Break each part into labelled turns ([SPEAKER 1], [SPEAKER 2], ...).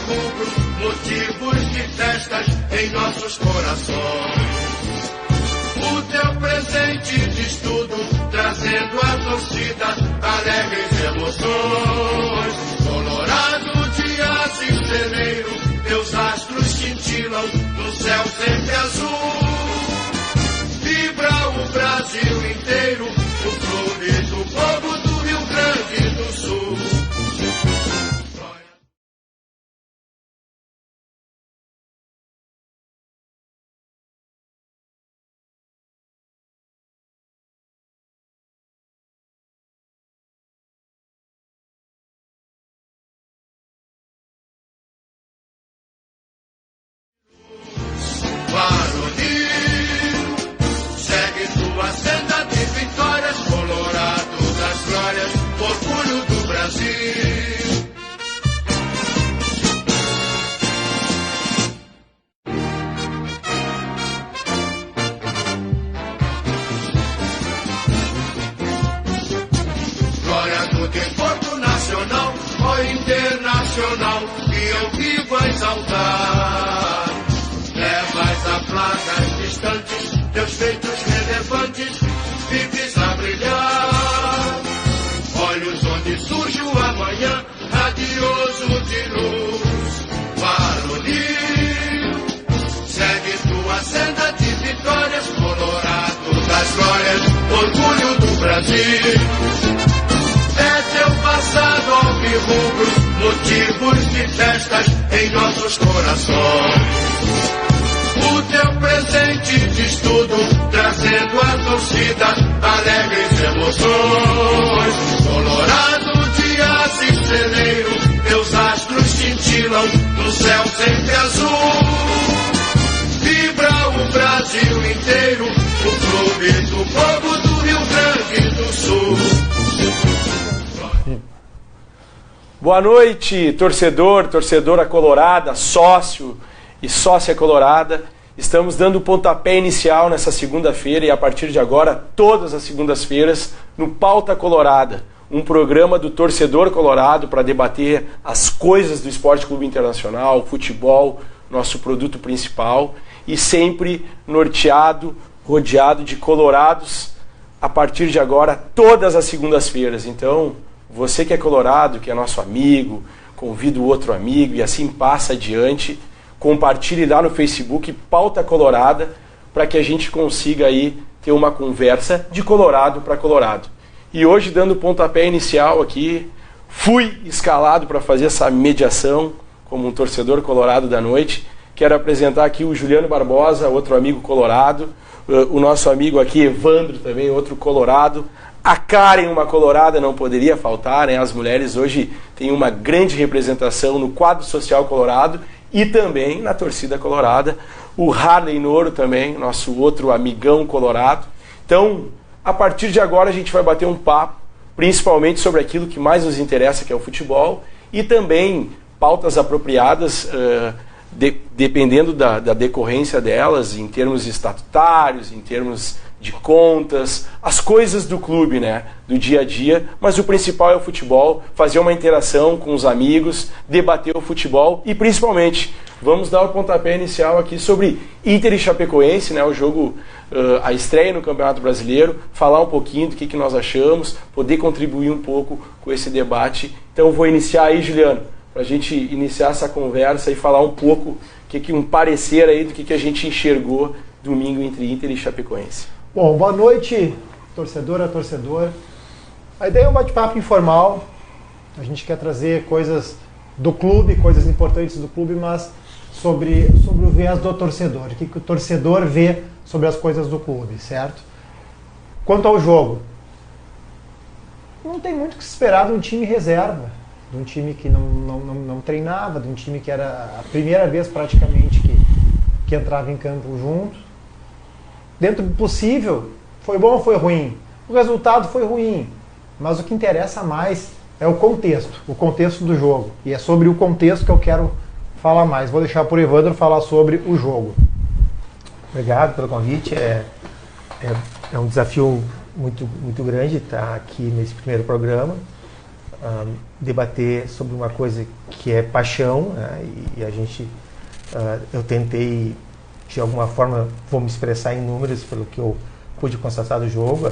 [SPEAKER 1] alvirrubro, motivos de festas em nossos corações. O teu presente diz tudo, trazendo à torcida alegres emoções. Colorado, dias em celeiro, teus astros cintilam no céu sempre azul. Vibra o Brasil inteiro, o clube do povo do Rio Grande do Sul. Internacional que eu vivo a exaltar. Levas a plagas distantes, teus feitos relevantes, vives a brilhar. Olhos onde surge o amanhã, radioso de luz. Varonil, segue tua senda de vitórias, Colorado das glórias, orgulho do Brasil. É teu passado alvirrubro, motivos de festas em nossos corações. O teu presente diz tudo, trazendo à torcida alegres emoções. Colorado, dias em celeiro, teus astros cintilam no céu sempre azul. Vibra o Brasil inteiro, o clube do povo do Rio Grande do Sul.
[SPEAKER 2] Boa noite, torcedor, torcedora colorada, sócio e sócia colorada. Estamos dando o pontapé inicial nessa segunda-feira e a partir de agora, todas as segundas-feiras, no Pauta Colorada, um programa do torcedor colorado para debater as coisas do Esporte Clube Internacional, futebol, nosso produto principal, e sempre norteado, rodeado de colorados, a partir de agora, todas as segundas-feiras. Então, você que é colorado, que é nosso amigo, convida o outro amigo e assim passa adiante. Compartilhe lá no Facebook Pauta Colorada para que a gente consiga aí ter uma conversa de colorado para colorado. E hoje, dando o pontapé inicial aqui, fui escalado para fazer essa mediação como um torcedor colorado da noite. Quero apresentar aqui o Juliano Barbosa, outro amigo colorado, o nosso amigo aqui Evandro também, outro colorado. A Karen, uma colorada, não poderia faltar, né? As mulheres hoje têm uma grande representação no quadro social colorado e também na torcida colorada. O Harley Noro também, nosso outro amigão colorado. Então, a partir de agora a gente vai bater um papo, principalmente sobre aquilo que mais nos interessa, que é o futebol, e também pautas apropriadas, dependendo da decorrência delas, em termos estatutários, em termos de contas, as coisas do clube, né, do dia a dia, mas o principal é o futebol, fazer uma interação com os amigos, debater o futebol e principalmente vamos dar o pontapé inicial aqui sobre Inter e Chapecoense, né, o jogo, a estreia no Campeonato Brasileiro, falar um pouquinho do que nós achamos, poder contribuir um pouco com esse debate. Então vou iniciar aí, Juliano, para a gente iniciar essa conversa e falar um pouco, um parecer aí do que a gente enxergou domingo entre Inter e Chapecoense.
[SPEAKER 3] Bom, boa noite, torcedora, torcedor. A ideia é um bate-papo informal. A gente quer trazer coisas do clube, coisas importantes do clube, mas sobre o viés do torcedor. O que o torcedor vê sobre as coisas do clube, certo? Quanto ao jogo, não tem muito o que se esperar de um time reserva, de um time que não treinava, de um time que era a primeira vez praticamente que entrava em campo junto. Dentro do possível, foi bom ou foi ruim? O resultado foi ruim, mas o que interessa mais é o contexto do jogo. E é sobre o contexto que eu quero falar mais. Vou deixar para o Evandro falar sobre o jogo.
[SPEAKER 4] Obrigado pelo convite. É um desafio muito grande estar aqui nesse primeiro programa. debater sobre uma coisa que é paixão, né? E a gente, eu tentei, de alguma forma, vou me expressar em números pelo que eu pude constatar do jogo,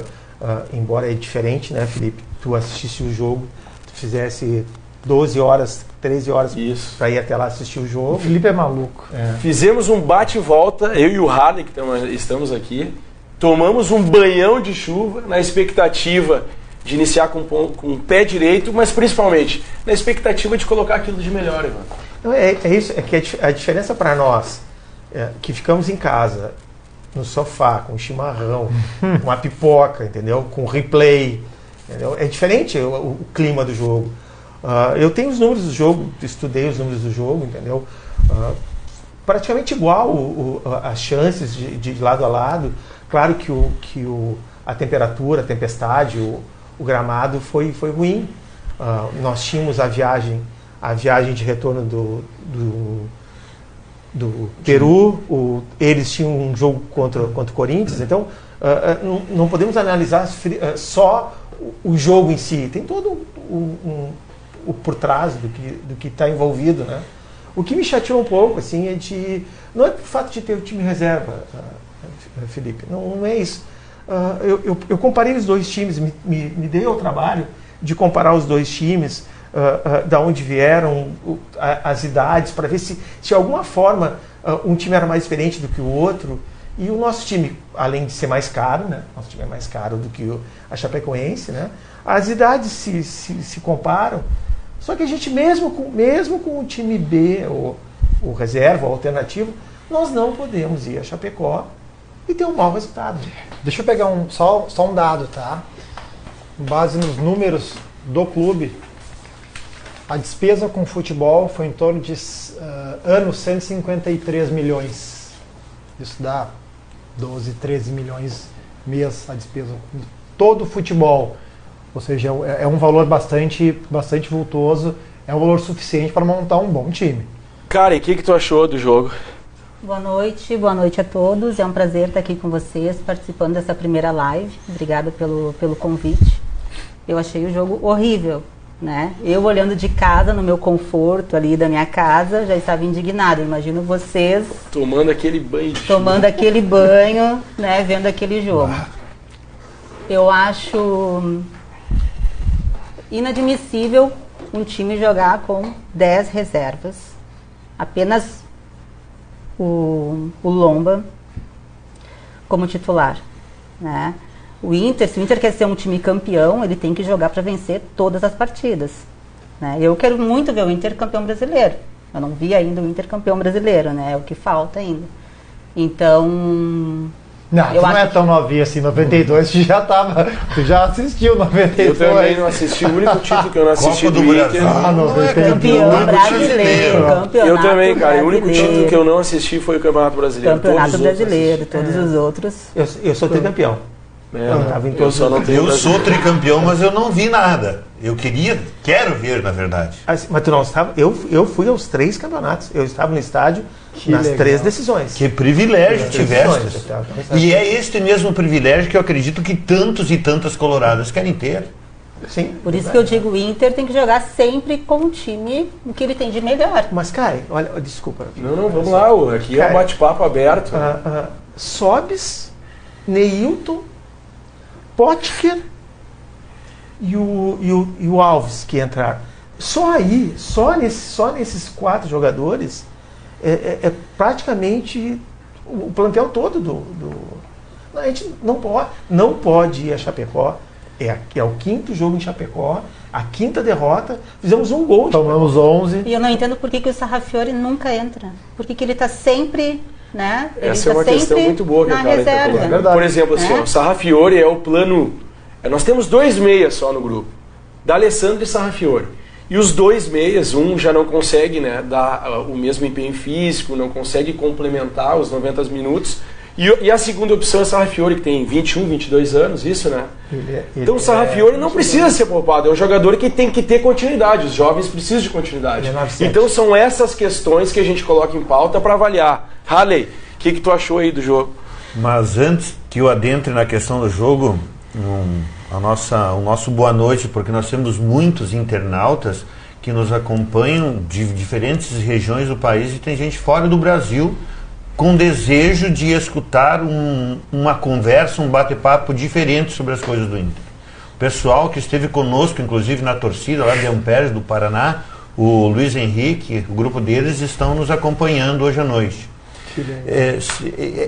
[SPEAKER 4] embora é diferente, né, Felipe? Tu assistisse o jogo, tu fizesse 12 horas, 13 horas para ir até lá assistir o jogo.
[SPEAKER 3] O Felipe é maluco.
[SPEAKER 2] Fizemos um bate e volta, eu e o Harley, que estamos aqui, tomamos um banhão de chuva na expectativa de iniciar com o pé direito, mas principalmente na expectativa de colocar aquilo de melhor, Ivan.
[SPEAKER 4] Não, é isso, é que a diferença para nós, que ficamos em casa, no sofá, com chimarrão, com uma pipoca, entendeu? Com replay, entendeu? É diferente o clima do jogo. Eu tenho os números do jogo, estudei os números do jogo, entendeu? Praticamente igual as chances de lado a lado. Claro que a temperatura, a tempestade, o gramado foi ruim. Nós tínhamos a viagem de retorno do Peru, eles tinham um jogo contra o Corinthians, então não podemos analisar só o jogo em si, tem todo o por trás do que está envolvido, né? O que me chateou um pouco, assim, não é o fato de ter o time reserva, Felipe, não é isso. Eu comparei os dois times, me dei ao trabalho de comparar os dois times, da onde vieram, as idades, para ver se de alguma forma um time era mais diferente do que o outro. E o nosso time, além de ser mais caro, né? Nosso time é mais caro do que a Chapecoense, né? As idades se comparam. Só que a gente, mesmo com o time B, o reserva, o alternativo, nós não podemos ir a Chapecó e ter um mau resultado.
[SPEAKER 3] Deixa eu pegar só um dado, tá? Com base nos números do clube, a despesa com futebol foi em torno de ano 153 milhões. Isso dá 12, 13 milhões mês a despesa com todo o futebol. Ou seja, é um valor bastante vultoso, é um valor suficiente para montar um bom time.
[SPEAKER 2] Cara, e o que tu achou do jogo?
[SPEAKER 5] Boa noite a todos. É um prazer estar aqui com vocês, participando dessa primeira live. Obrigada pelo convite. Eu achei o jogo horrível, né? Eu, olhando de casa, no meu conforto ali da minha casa, já estava indignada. Imagino vocês
[SPEAKER 2] tomando aquele banho,
[SPEAKER 5] né? Vendo aquele jogo. Eu acho inadmissível um time jogar com 10 reservas. Apenas o Lomba como titular, né? Se o Inter quer ser um time campeão, ele tem que jogar para vencer todas as partidas, né? Eu quero muito ver o Inter campeão brasileiro. Eu não vi ainda o Inter campeão brasileiro, né? É o que falta ainda. Então...
[SPEAKER 3] Não é tão novinho assim, 92 tu já assistiu 92.
[SPEAKER 2] Eu também não assisti, o único título que eu não assisti do Inter.
[SPEAKER 5] Campeão brasileiro.
[SPEAKER 2] Eu também, cara, o único título que eu não assisti foi o Campeonato Brasileiro.
[SPEAKER 5] Campeonato Brasileiro, todos os outros.
[SPEAKER 4] Eu sou tricampeão.
[SPEAKER 6] Eu sou tricampeão, mas eu não vi nada. Quero ver, na verdade.
[SPEAKER 4] Mas tu não estava? Eu fui aos 3 campeonatos. Eu estava no estádio nas 3 decisões.
[SPEAKER 6] Que privilégio tiveste. E é este mesmo privilégio que eu acredito que tantos e tantas coloradas querem ter.
[SPEAKER 4] Sim.
[SPEAKER 5] Por isso que eu digo, o Inter tem que jogar sempre com o time o que ele tem de melhor.
[SPEAKER 4] Mas, Kai, olha, desculpa.
[SPEAKER 2] Não, vamos lá, aqui é um bate-papo aberto.
[SPEAKER 4] Sobes, Neilton, Potker e o Alves que entraram. Só nesses 4 jogadores é praticamente o plantel todo a gente não pode ir a Chapecó. É o 5º jogo em Chapecó, a 5ª derrota, fizemos um gol.
[SPEAKER 3] Tomamos 11.
[SPEAKER 5] E eu não entendo por que o Sarrafiore nunca entra. Por que ele está sempre... Né?
[SPEAKER 2] Essa é uma questão muito boa que a Karen está colocando. Por exemplo, assim, o Sarrafiore é o plano... Nós temos 2 meias só no grupo, D'Alessandro e Sarrafiore. E os 2 meias, um já não consegue, né, dar o mesmo empenho físico, não consegue complementar os 90 minutos. E a segunda opção é o Sarrafiore, que tem 21, 22 anos, isso, né? Então o Sarrafiore não precisa ser poupado, é um jogador que tem que ter continuidade, os jovens precisam de continuidade. Então são essas questões que a gente coloca em pauta para avaliar. Harley, o que tu achou aí do jogo?
[SPEAKER 6] Mas antes que eu adentre na questão do jogo, o nosso boa noite, porque nós temos muitos internautas que nos acompanham de diferentes regiões do país e tem gente fora do Brasil com desejo de escutar uma conversa, um bate-papo diferente sobre as coisas do Inter. O pessoal que esteve conosco, inclusive na torcida lá de Ampères, do Paraná, o Luiz Henrique, o grupo deles estão nos acompanhando hoje à noite.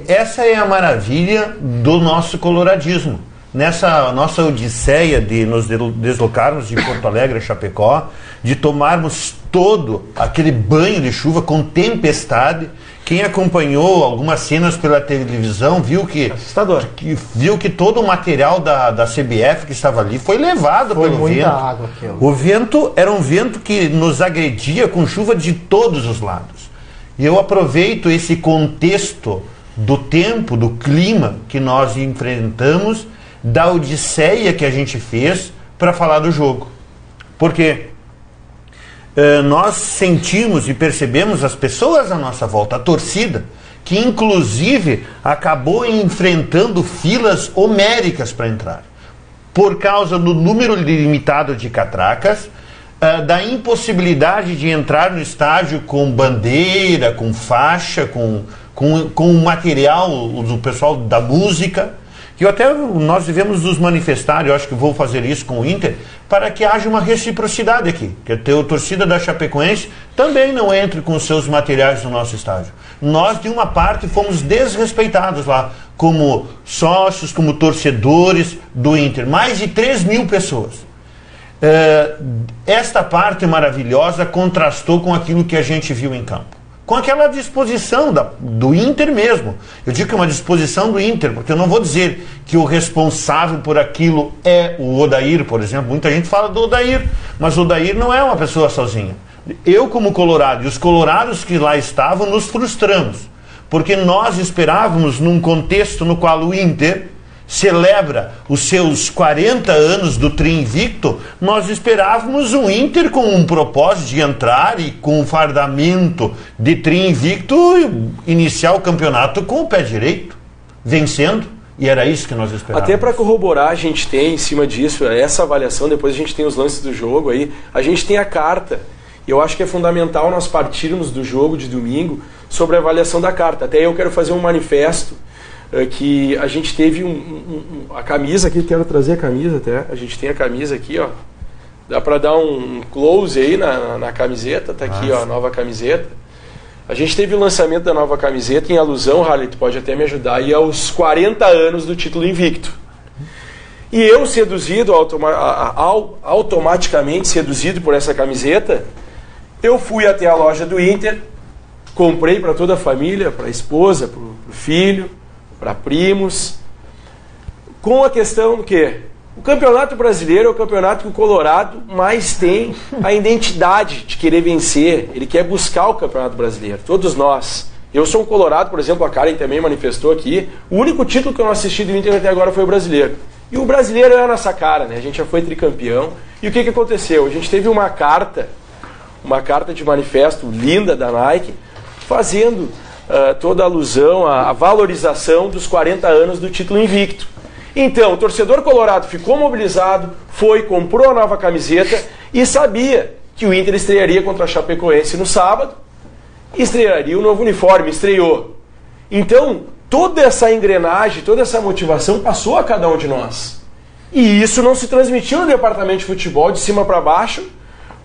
[SPEAKER 6] Essa é a maravilha do nosso coloradismo. Nessa nossa odisseia de nos deslocarmos de Porto Alegre a Chapecó, de tomarmos todo aquele banho de chuva com tempestade. Quem acompanhou algumas cenas pela televisão viu que todo o material da CBF que estava ali foi levado pelo vento.
[SPEAKER 3] Água,
[SPEAKER 6] o vento era um vento que nos agredia com chuva de todos os lados. E eu aproveito esse contexto do tempo, do clima que nós enfrentamos, da odisseia que a gente fez para falar do jogo. Porque nós sentimos e percebemos as pessoas à nossa volta, a torcida, que inclusive acabou enfrentando filas homéricas para entrar. Por causa do número limitado de catracas, da impossibilidade de entrar no estádio com bandeira, com faixa, com material do pessoal da música. Que até nós devemos nos manifestar, eu acho que vou fazer isso com o Inter, para que haja uma reciprocidade aqui. Que a torcida da Chapecoense também não entre com seus materiais no nosso estádio. Nós, de uma parte, fomos desrespeitados lá, como sócios, como torcedores do Inter. Mais de 3 mil pessoas. Esta parte maravilhosa contrastou com aquilo que a gente viu em campo. Com aquela disposição do Inter mesmo. Eu digo que é uma disposição do Inter, porque eu não vou dizer que o responsável por aquilo é o Odair, por exemplo. Muita gente fala do Odair, mas o Odair não é uma pessoa sozinha. Eu, como colorado, e os colorados que lá estavam, nos frustramos. Porque nós esperávamos, num contexto no qual o Inter celebra os seus 40 anos do Tri Invicto, nós esperávamos um Inter com um propósito de entrar e com um fardamento de Tri Invicto iniciar o campeonato com o pé direito, vencendo, e era isso que nós esperávamos.
[SPEAKER 2] Até para corroborar, a gente tem em cima disso, essa avaliação, depois a gente tem os lances do jogo aí, a gente tem a carta, e eu acho que é fundamental nós partirmos do jogo de domingo sobre a avaliação da carta. Até eu quero fazer um manifesto que a gente teve a camisa aqui, quero trazer a camisa até, a gente tem a camisa aqui, ó, dá para dar um close aí na camiseta, tá aqui, ó, a nova camiseta. A gente teve o lançamento da nova camiseta em alusão, Harley, tu pode até me ajudar, aí aos 40 anos do título invicto. E eu, seduzido, automaticamente seduzido por essa camiseta, eu fui até a loja do Inter, comprei para toda a família, para a esposa, para o filho, para primos, com a questão do que o Campeonato Brasileiro é o campeonato que o Colorado mais tem a identidade de querer vencer, ele quer buscar o Campeonato Brasileiro, todos nós. Eu sou um colorado, por exemplo, a Karen também manifestou aqui, o único título que eu não assisti do Inter até agora foi o Brasileiro. E o Brasileiro é a nossa cara, né? A gente já foi tricampeão. E o que aconteceu? A gente teve uma carta de manifesto linda da Nike, fazendo toda a alusão à valorização dos 40 anos do título invicto. Então, o torcedor colorado ficou mobilizado, comprou a nova camiseta e sabia que o Inter estrearia contra a Chapecoense no sábado, estrearia o novo uniforme, estreou. Então, toda essa engrenagem, toda essa motivação passou a cada um de nós. E isso não se transmitiu no departamento de futebol de cima para baixo,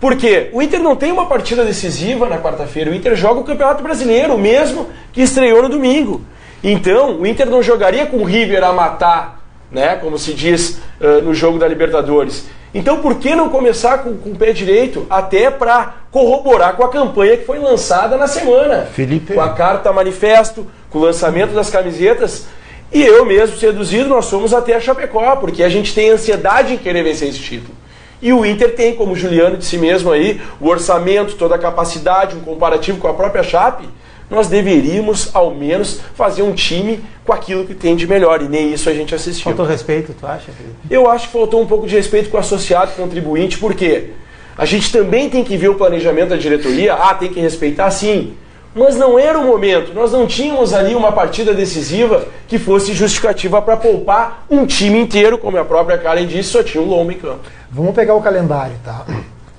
[SPEAKER 2] porque o Inter não tem uma partida decisiva na quarta-feira, o Inter joga o Campeonato Brasileiro, mesmo que estreou no domingo. Então, o Inter não jogaria com o River a matar, né, como se diz no jogo da Libertadores. Então, por que não começar com o pé direito, até para corroborar com a campanha que foi lançada na semana?
[SPEAKER 6] Felipe.
[SPEAKER 2] Com a carta manifesto, com o lançamento das camisetas. E eu mesmo, seduzido, nós fomos até a Chapecó, porque a gente tem ansiedade em querer vencer esse título. E o Inter tem, como o Juliano disse mesmo aí, o orçamento, toda a capacidade, um comparativo com a própria Chape. Nós deveríamos, ao menos, fazer um time com aquilo que tem de melhor, e nem isso a gente assistiu.
[SPEAKER 4] Faltou respeito, tu acha, Felipe?
[SPEAKER 2] Eu acho que faltou um pouco de respeito com o associado, contribuinte, porque a gente também tem que ver o planejamento da diretoria, tem que respeitar sim, mas não era o momento. Nós não tínhamos ali uma partida decisiva que fosse justificativa para poupar um time inteiro, como a própria Karen disse, só tinha o Lomba em campo.
[SPEAKER 3] Vamos pegar o calendário, tá?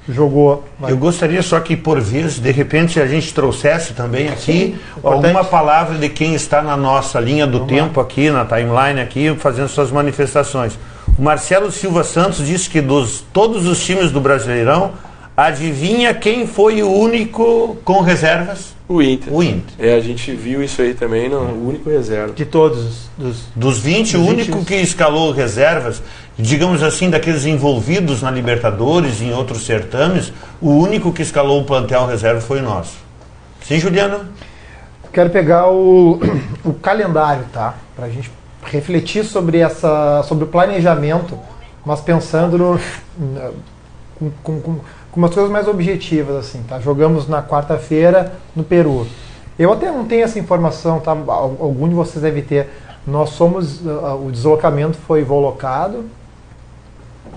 [SPEAKER 3] Jogou.
[SPEAKER 6] Eu gostaria só que, por vez, de repente, a gente trouxesse também aqui alguma palavra de quem está na nossa linha do tempo aqui, na timeline aqui, fazendo suas manifestações. O Marcelo Silva Santos disse que todos os times do Brasileirão, adivinha quem foi o único com reservas?
[SPEAKER 2] O Inter.
[SPEAKER 6] O Inter.
[SPEAKER 2] A gente viu isso aí também, o único reserva.
[SPEAKER 4] De todos
[SPEAKER 6] Dos 20, o único que escalou reservas, digamos assim, daqueles envolvidos na Libertadores e em outros certames, o único que escalou o plantel reserva foi o nosso. Sim, Juliana?
[SPEAKER 3] Quero pegar o calendário, tá? Pra gente refletir sobre o planejamento, mas pensando com umas coisas mais objetivas, assim, tá? Jogamos na quarta-feira no Peru. Eu até não tenho essa informação, tá? Algum de vocês deve ter. Nós somos, o deslocamento foi voo locado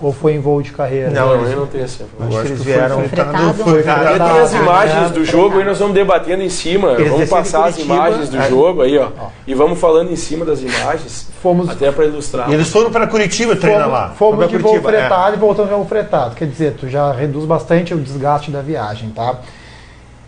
[SPEAKER 3] ou foi em voo de carreira?
[SPEAKER 2] Não, eu não tenho essa informação.
[SPEAKER 4] Acho que eles vieram
[SPEAKER 5] Fretado.
[SPEAKER 2] Tem as imagens do jogo, aí nós vamos debatendo em cima,
[SPEAKER 4] Eles
[SPEAKER 2] vamos
[SPEAKER 4] desceram
[SPEAKER 2] passar
[SPEAKER 4] em
[SPEAKER 2] as
[SPEAKER 4] Curitiba,
[SPEAKER 2] imagens do jogo aí, ó, e vamos falando em cima das imagens,
[SPEAKER 3] Fomos-
[SPEAKER 2] até para ilustrar.
[SPEAKER 6] E eles foram para Curitiba treinar lá.
[SPEAKER 3] Fomos
[SPEAKER 4] Pra
[SPEAKER 3] de voo
[SPEAKER 4] Curitiba,
[SPEAKER 3] fretado e voltamos de voo fretado. Quer dizer, tu já reduz bastante o desgaste da viagem, tá?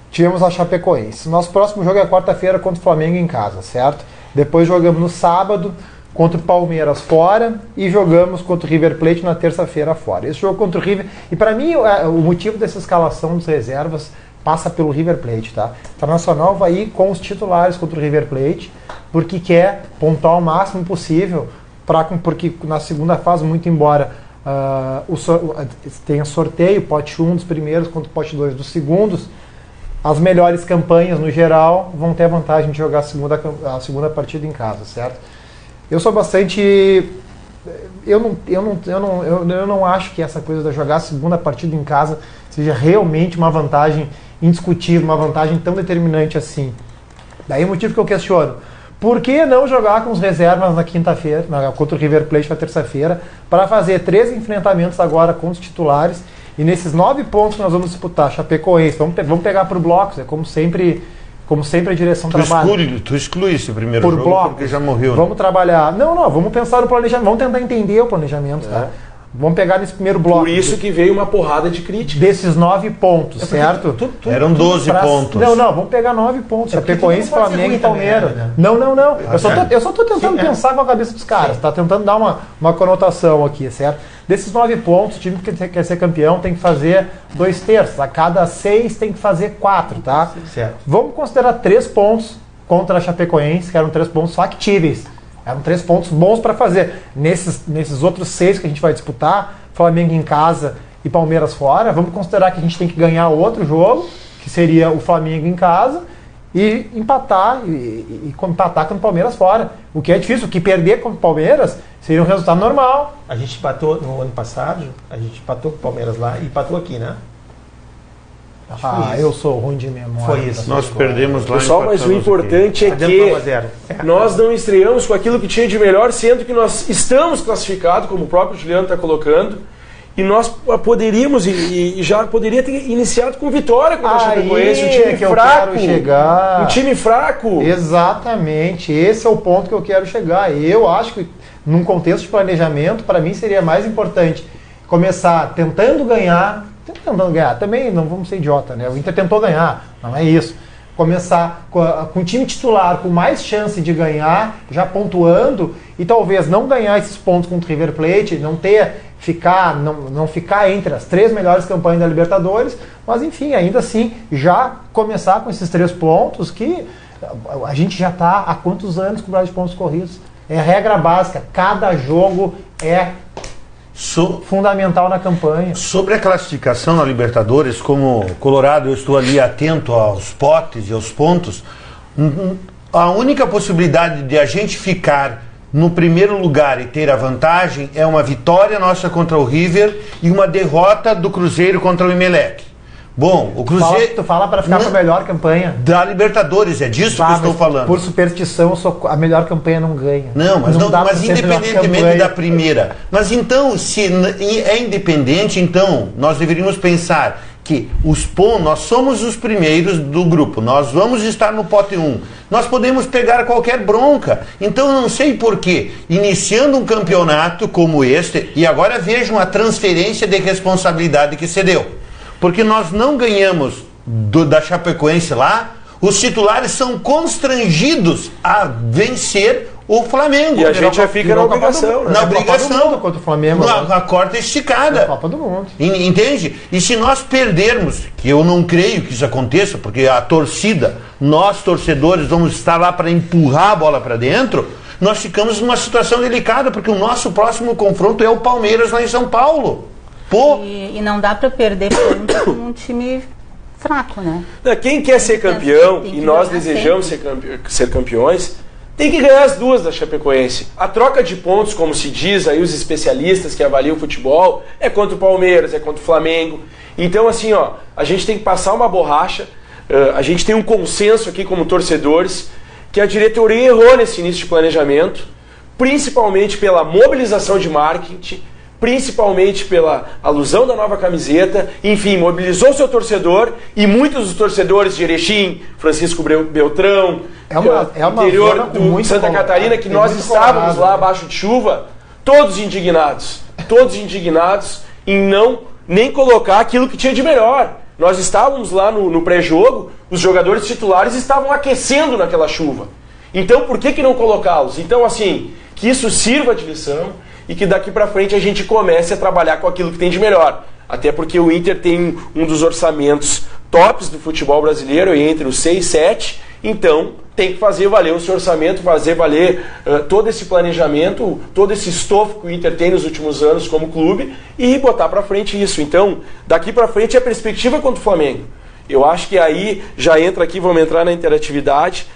[SPEAKER 3] Tivemos a Chapecoense. Nosso próximo jogo é quarta-feira contra o Flamengo em casa, certo? Depois jogamos no sábado contra o Palmeiras fora e jogamos contra o River Plate na terça-feira fora. Esse jogo contra o River... E para mim, o motivo dessa escalação dos reservas passa pelo River Plate, tá? O Internacional vai ir com os titulares contra o River Plate porque quer pontuar o máximo possível porque na segunda fase, muito embora tenha sorteio, pote 1 dos primeiros contra o pote 2 dos segundos, as melhores campanhas no geral vão ter a vantagem de jogar a segunda partida em casa, certo? Eu sou bastante... Eu não acho que essa coisa de jogar a segunda partida em casa seja realmente uma vantagem indiscutível, uma vantagem tão determinante assim. Daí o motivo que eu questiono. Por que não jogar com os reservas na quinta-feira, contra o River Plate na terça-feira, para fazer 3 enfrentamentos agora com os titulares e nesses 9 pontos que nós vamos disputar, Chapecoense, vamos pegar por blocos, é como sempre a direção trabalha.
[SPEAKER 6] Tu exclui esse primeiro
[SPEAKER 3] Por
[SPEAKER 6] jogo
[SPEAKER 3] blocos.
[SPEAKER 6] porque já morreu. Né?
[SPEAKER 3] Vamos trabalhar. Não, vamos pensar no planejamento, vamos tentar entender o planejamento, tá? Vamos pegar nesse primeiro bloco.
[SPEAKER 2] Por isso que veio uma porrada de crítica.
[SPEAKER 3] Desses 9 pontos, certo?
[SPEAKER 6] Eram 12 pontos.
[SPEAKER 3] Não, vamos pegar 9 pontos. Chapecoense, Flamengo e Palmeiras.
[SPEAKER 4] Né?
[SPEAKER 3] Não. Eu só tô tentando pensar com a cabeça dos caras. Tá tentando dar uma conotação aqui, certo? Desses 9 pontos, o time que quer ser campeão tem que fazer 2/3. A cada 6 tem que fazer 4, tá?
[SPEAKER 4] Certo.
[SPEAKER 3] Vamos considerar 3 pontos contra a Chapecoense, que eram 3 pontos factíveis. Eram 3 pontos bons para fazer. Nesses outros 6 que a gente vai disputar, Flamengo em casa e Palmeiras fora, vamos considerar que a gente tem que ganhar outro jogo, que seria o Flamengo em casa, e empatar com o Palmeiras fora. O que é difícil, o que perder com o Palmeiras seria um resultado normal.
[SPEAKER 4] A gente empatou no ano passado, a gente empatou com o Palmeiras lá e empatou aqui, né?
[SPEAKER 3] Eu sou ruim de memória.
[SPEAKER 4] Foi isso.
[SPEAKER 6] Nós perdemos lá.
[SPEAKER 2] Pessoal, mas o
[SPEAKER 6] empatamos
[SPEAKER 2] importante é
[SPEAKER 4] Dentro
[SPEAKER 2] que
[SPEAKER 4] 1-0.
[SPEAKER 2] nós não estreamos com aquilo que tinha de melhor, sendo que nós estamos classificados, como o próprio Juliano está colocando, e nós poderíamos e já poderia ter iniciado com vitória contra a Chapecoense, um time
[SPEAKER 3] que eu
[SPEAKER 2] fraco.
[SPEAKER 3] quero chegar.
[SPEAKER 2] Um time fraco.
[SPEAKER 3] Exatamente, esse é o ponto que eu quero chegar. Eu acho que num contexto de planejamento, para mim seria mais importante começar tentando ganhar, também não vamos ser idiota, né? O Inter tentou ganhar, não é isso. Começar com o time titular com mais chance de ganhar, já pontuando, e talvez não ganhar esses pontos contra o River Plate, não ficar entre as 3 melhores campanhas da Libertadores, mas enfim, ainda assim, já começar com esses 3 pontos que a gente já está há quantos anos com o de pontos corridos? É a regra básica, cada jogo é fundamental na campanha.
[SPEAKER 6] Sobre a classificação na Libertadores, como Colorado, eu estou ali atento aos potes e aos pontos. A única possibilidade de a gente ficar no primeiro lugar e ter a vantagem é uma vitória nossa contra o River e uma derrota do Cruzeiro contra o Emelec. Bom, o Cruzeiro...
[SPEAKER 3] Tu fala para ficar com a melhor campanha.
[SPEAKER 6] Da Libertadores, é disso que eu estou falando.
[SPEAKER 3] Por superstição, a melhor campanha não ganha.
[SPEAKER 6] Não, mas
[SPEAKER 3] ser
[SPEAKER 6] independentemente da primeira. Mas então, se é independente, então nós deveríamos pensar que nós somos os primeiros do grupo, nós vamos estar no pote 1, nós podemos pegar qualquer bronca. Então eu não sei por que, iniciando um campeonato como este, e agora vejam a transferência de responsabilidade que se deu, porque nós não ganhamos da Chapecoense lá, os titulares são constrangidos a vencer o Flamengo.
[SPEAKER 2] E a gente já fica na obrigação.
[SPEAKER 6] Na obrigação.
[SPEAKER 3] Contra o Flamengo.
[SPEAKER 6] A corda esticada.
[SPEAKER 3] Na Copa do Mundo.
[SPEAKER 6] Entende? E se nós perdermos, que eu não creio que isso aconteça, porque a torcida, nós torcedores, vamos estar lá para empurrar a bola para dentro, nós ficamos numa situação delicada, porque o nosso próximo confronto é o Palmeiras lá em São Paulo. Pô!
[SPEAKER 5] E não dá para perder pontos com um time fraco, né?
[SPEAKER 2] Quem quer ser campeão, e nós desejamos ser campeões, tem que ganhar as duas da Chapecoense. A troca de pontos, como se diz aí os especialistas que avaliam o futebol, é contra o Palmeiras, é contra o Flamengo. Então, assim, ó, a gente tem que passar uma borracha, a gente tem um consenso aqui como torcedores, que a diretoria errou nesse início de planejamento, principalmente pela mobilização de marketing, principalmente pela alusão da nova camiseta, enfim, mobilizou seu torcedor, e muitos dos torcedores de Erechim, Francisco Beltrão, interior do Santa Catarina, que nós estávamos lá abaixo de chuva, todos indignados em não nem colocar aquilo que tinha de melhor. Nós estávamos lá no pré-jogo, os jogadores titulares estavam aquecendo naquela chuva. Então, por que não colocá-los? Então, assim, que isso sirva de lição, e que daqui para frente a gente comece a trabalhar com aquilo que tem de melhor. Até porque o Inter tem um dos orçamentos tops do futebol brasileiro, entre os 6 e 7, então tem que fazer valer o seu orçamento, fazer valer todo esse planejamento, todo esse estofo que o Inter tem nos últimos anos como clube, e botar para frente isso. Então, daqui para frente a perspectiva contra o Flamengo. Eu acho que aí já entra aqui, vamos entrar na interatividade,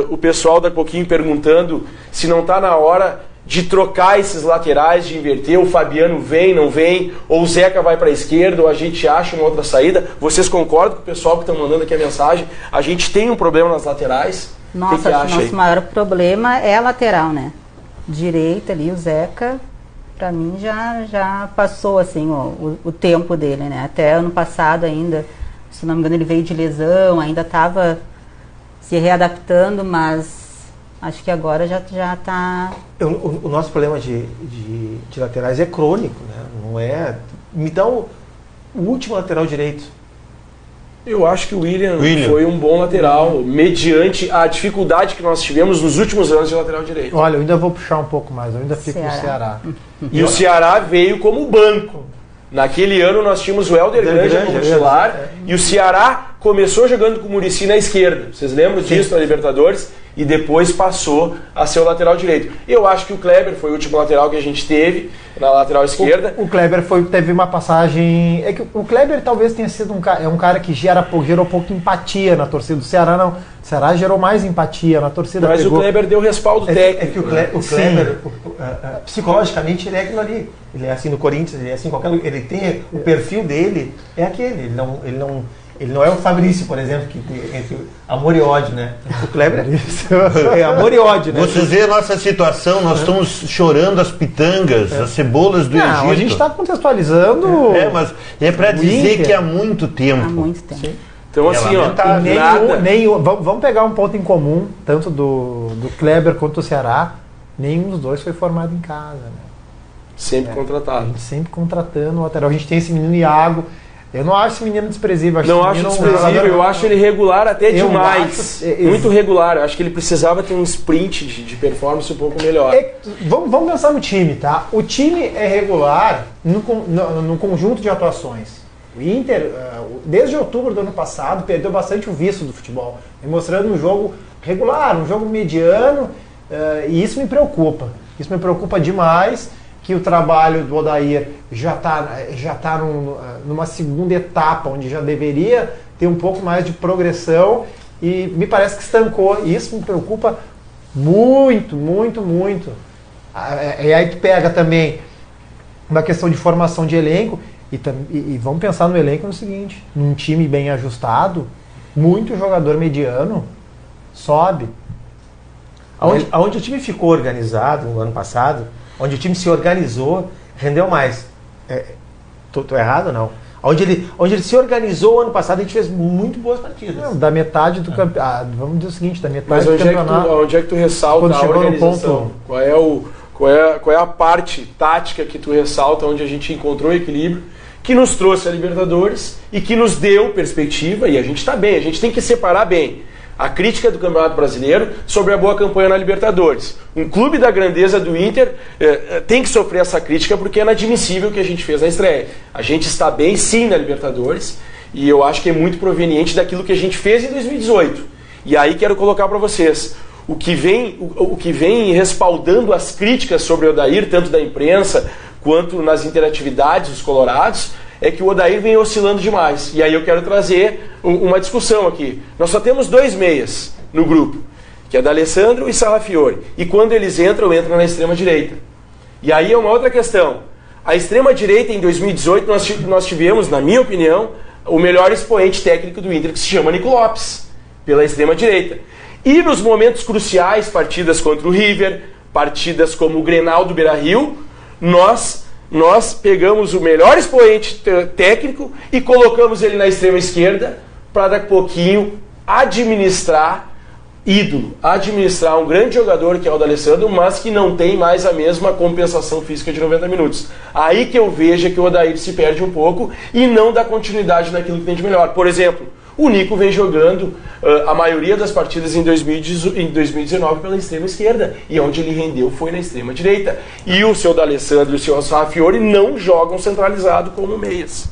[SPEAKER 2] o pessoal daqui a pouquinho perguntando se não está na hora de trocar esses laterais, de inverter, o Fabiano vem, não vem, ou o Zeca vai para a esquerda, ou a gente acha uma outra saída. Vocês concordam com o pessoal que estão mandando aqui a mensagem? A gente tem um problema nas laterais?
[SPEAKER 5] Nossa, acho que o nosso maior problema é a lateral, né? Direita ali, o Zeca, para mim já passou assim o tempo dele, né? Até ano passado ainda, se não me engano, ele veio de lesão, ainda estava se readaptando, mas acho que agora já está...
[SPEAKER 4] O nosso problema de laterais é crônico, né? Não é... Me dá o último lateral direito.
[SPEAKER 2] Eu acho que o William foi um bom lateral, mediante a dificuldade que nós tivemos nos últimos anos de lateral direito.
[SPEAKER 3] Olha, eu ainda vou puxar um pouco mais, eu ainda fico no Ceará.
[SPEAKER 2] E o Ceará veio como banco. Naquele ano nós tínhamos o Helder Grande como titular, e o Ceará começou jogando com o Muricy na esquerda. Vocês lembram disso na Libertadores? E depois passou a ser o lateral direito. Eu acho que o Kleber foi o último lateral que a gente teve na lateral esquerda.
[SPEAKER 3] O Kleber teve uma passagem... É que o Kleber talvez tenha sido um cara que gerou pouco empatia na torcida do Ceará, não. O Ceará gerou mais empatia na torcida.
[SPEAKER 2] Mas o Kleber deu respaldo técnico.
[SPEAKER 4] É que o Kleber, psicologicamente, ele é aquilo ali. Ele é assim no Corinthians, ele é assim em qualquer lugar. Ele tem o perfil dele, é aquele. Ele não é o Fabrício, por exemplo, que entre amor e ódio, né? O Kleber é amor e ódio, né?
[SPEAKER 6] Vocês veem a nossa situação, nós estamos chorando as pitangas, as cebolas do Egito.
[SPEAKER 3] A gente está contextualizando.
[SPEAKER 6] Mas é para dizer
[SPEAKER 3] Inter.
[SPEAKER 6] que há muito tempo.
[SPEAKER 5] Há muito tempo.
[SPEAKER 3] Sim.
[SPEAKER 2] Então, assim,
[SPEAKER 3] vamos pegar um ponto em comum, tanto do Kleber quanto do Ceará. Nenhum dos dois foi formado em casa, né?
[SPEAKER 2] Sempre
[SPEAKER 3] A
[SPEAKER 2] contratado.
[SPEAKER 3] gente sempre contratando o lateral. A gente tem esse menino Iago. Eu não acho esse menino desprezível.
[SPEAKER 2] Não acho desprezível, eu acho ele regular até demais. Muito regular. Eu acho que ele precisava ter um sprint de performance um pouco melhor.
[SPEAKER 3] Vamos pensar no time, tá? O time é regular no conjunto de atuações. O Inter, desde outubro do ano passado, perdeu bastante o vício do futebol, mostrando um jogo regular, um jogo mediano, e isso me preocupa. Isso me preocupa demais, que o trabalho do Odair já tá numa segunda etapa, onde já deveria ter um pouco mais de progressão, e me parece que estancou. E isso me preocupa muito, muito, muito. E aí tu pega também uma questão de formação de elenco, e vamos pensar no elenco no seguinte: num time bem ajustado, muito jogador mediano sobe.
[SPEAKER 4] Onde o time ficou organizado no ano passado, onde o time se organizou, rendeu mais. Tô errado ou não? Onde ele se organizou ano passado, a gente fez muito boas partidas.
[SPEAKER 3] Não, da metade do campeonato. Vamos dizer o seguinte, da metade
[SPEAKER 2] Mas
[SPEAKER 3] do
[SPEAKER 2] onde
[SPEAKER 3] campeonato.
[SPEAKER 2] é que tu ressalta
[SPEAKER 3] Quando
[SPEAKER 2] a
[SPEAKER 3] chegou no
[SPEAKER 2] organização?
[SPEAKER 3] ponto-
[SPEAKER 2] Qual é a parte tática que tu ressalta onde a gente encontrou equilíbrio, que nos trouxe a Libertadores e que nos deu perspectiva, e a gente está bem, a gente tem que separar bem a crítica do Campeonato Brasileiro sobre a boa campanha na Libertadores. Um clube da grandeza do Inter tem que sofrer essa crítica porque é inadmissível o que a gente fez na estreia. A gente está bem sim na Libertadores e eu acho que é muito proveniente daquilo que a gente fez em 2018. E aí quero colocar para vocês, o que vem respaldando as críticas sobre o Odair, tanto da imprensa quanto nas interatividades dos colorados, é que o Odair vem oscilando demais. E aí eu quero trazer uma discussão aqui. Nós só temos 2 meias no grupo, que é D'Alessandro e Sarrafiori. E quando eles entram na extrema-direita. E aí é uma outra questão. A extrema-direita, em 2018, nós tivemos, na minha opinião, o melhor expoente técnico do Inter, que se chama Nico Lopes, pela extrema-direita. E nos momentos cruciais, partidas contra o River, partidas como o Grenal do Beira-Rio, nós pegamos o melhor expoente técnico e colocamos ele na extrema esquerda para daqui a pouquinho administrar um grande jogador que é o D'Alessandro, mas que não tem mais a mesma compensação física de 90 minutos. Aí que eu vejo que o Odair se perde um pouco e não dá continuidade naquilo que tem de melhor. Por exemplo, o Nico vem jogando a maioria das partidas em 2019 pela extrema esquerda, e onde ele rendeu foi na extrema direita. E o seu D'Alessandro e o seu Sarrafiori não jogam centralizado como meias.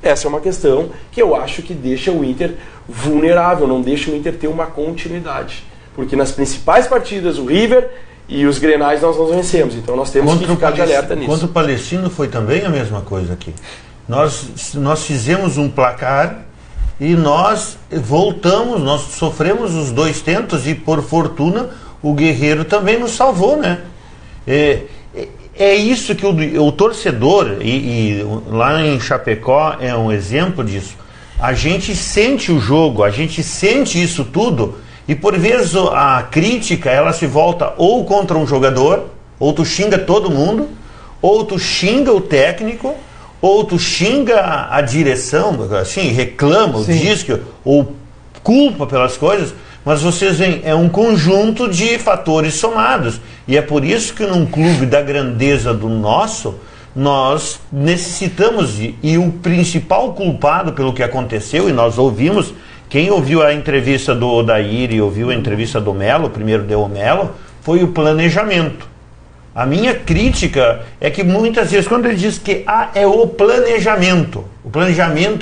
[SPEAKER 2] Essa é uma questão que eu acho que deixa o Inter vulnerável, não deixa o Inter ter uma continuidade. Porque nas principais partidas, o River e os Grenais nós não vencemos, então nós temos que ficar de alerta nisso.
[SPEAKER 6] Contra o Palestino foi também a mesma coisa aqui. Nós fizemos um placar e nós voltamos, nós sofremos os 2 tentos e, por fortuna, o Guerreiro também nos salvou, né? É isso que o torcedor, e lá em Chapecó é um exemplo disso, a gente sente o jogo, a gente sente isso tudo, e por vezes a crítica ela se volta ou contra um jogador, ou tu xinga todo mundo, ou tu xinga o técnico, ou tu xinga a direção, assim, reclama, diz que, ou culpa pelas coisas, mas vocês veem, é um conjunto de fatores somados. E é por isso que num clube da grandeza do nosso, nós necessitamos, e o principal culpado pelo que aconteceu, e nós ouvimos, quem ouviu a entrevista do Odair e ouviu a entrevista do Melo, primeiro deu o Melo, foi o planejamento. A minha crítica é que muitas vezes, quando ele diz que é o planejamento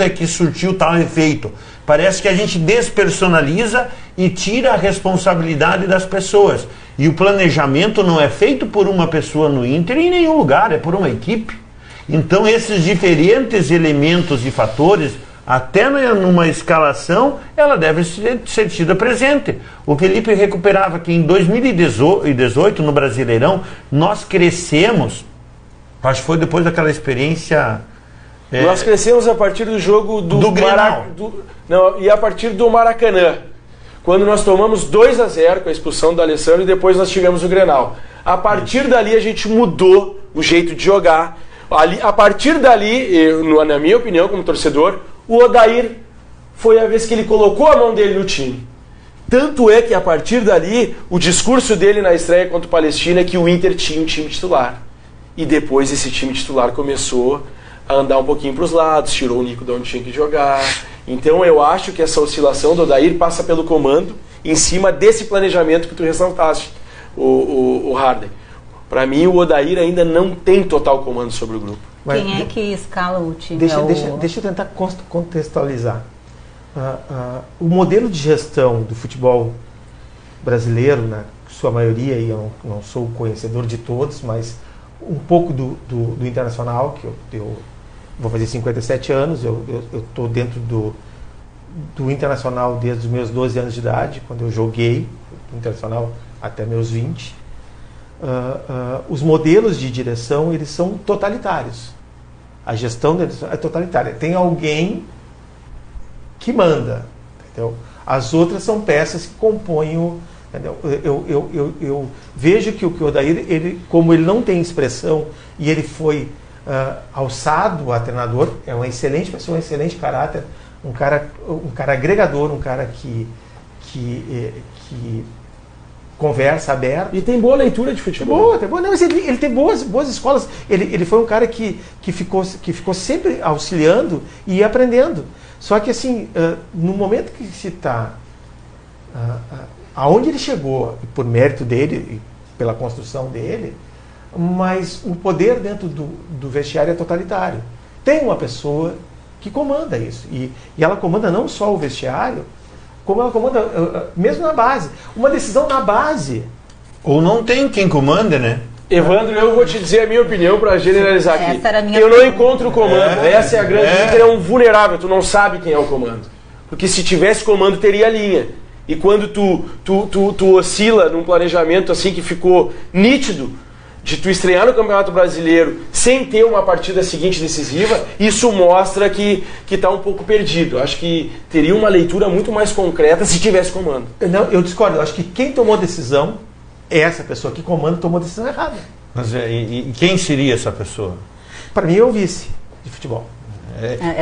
[SPEAKER 6] é que surtiu tal efeito, parece que a gente despersonaliza e tira a responsabilidade das pessoas. E o planejamento não é feito por uma pessoa no Inter em nenhum lugar, é por uma equipe. Então esses diferentes elementos e fatores, até numa escalação, ela deve ser tida presente. O Felipe recuperava que em 2018, no Brasileirão, nós crescemos, acho que foi depois daquela experiência...
[SPEAKER 2] Nós crescemos a partir do jogo
[SPEAKER 6] do Grenal.
[SPEAKER 2] E a partir do Maracanã, quando nós tomamos 2-0 com a expulsão do Alessandro e depois nós tivemos o Grenal. A partir dali a gente mudou o jeito de jogar. A partir dali, na minha opinião como torcedor, o Odair foi a vez que ele colocou a mão dele no time. Tanto é que a partir dali, o discurso dele na estreia contra o Palestina é que o Inter tinha um time titular. E depois esse time titular começou a andar um pouquinho para os lados, tirou o Nico de onde tinha que jogar. Então eu acho que essa oscilação do Odair passa pelo comando em cima desse planejamento que tu ressaltaste, o Harden. Para mim, o Odair ainda não tem total comando sobre o grupo.
[SPEAKER 5] Quem é que escala o time?
[SPEAKER 4] Deixa eu tentar contextualizar. O modelo de gestão do futebol brasileiro, na sua maioria, e eu não sou conhecedor de todos, mas um pouco do Internacional, que eu vou fazer 57 anos, eu estou dentro do Internacional desde os meus 12 anos de idade, quando eu joguei no Internacional até meus 20. Os modelos de direção, eles são totalitários. A gestão é totalitária. Tem alguém que manda, entendeu? As outras são peças que compõem o... Entendeu? Eu vejo que o Odair, como ele não tem expressão e ele foi alçado a treinador, é uma excelente pessoa, um excelente caráter, um cara agregador, um cara que conversa aberto.
[SPEAKER 2] E tem boa leitura de futebol.
[SPEAKER 4] Tem boa. Não, mas ele tem boas escolas. Ele foi um cara que ficou sempre auxiliando e aprendendo. Só que assim, no momento que se está aonde ele chegou, por mérito dele e pela construção dele, mas o poder dentro do vestiário é totalitário. Tem uma pessoa que comanda isso. E ela comanda não só o vestiário, como ela comanda mesmo na base. Uma decisão na base.
[SPEAKER 6] Ou não tem quem comanda, né?
[SPEAKER 2] Evandro, eu vou te dizer a minha opinião para generalizar aqui.
[SPEAKER 5] Essa era a minha
[SPEAKER 2] eu não
[SPEAKER 5] pergunta.
[SPEAKER 2] encontro o comando. Essa é a grande. O Inter é um vulnerável, tu não sabe quem é o comando. Porque se tivesse comando, teria linha. E quando tu oscila num planejamento assim que ficou nítido, de tu estrear no Campeonato Brasileiro sem ter uma partida seguinte decisiva, isso mostra que está um pouco perdido. Acho que teria uma leitura muito mais concreta se tivesse comando.
[SPEAKER 4] Não, eu discordo. Eu acho que quem tomou decisão é essa pessoa que comanda, tomou decisão errada.
[SPEAKER 6] Mas e quem seria essa pessoa?
[SPEAKER 4] Para mim é o vice de futebol.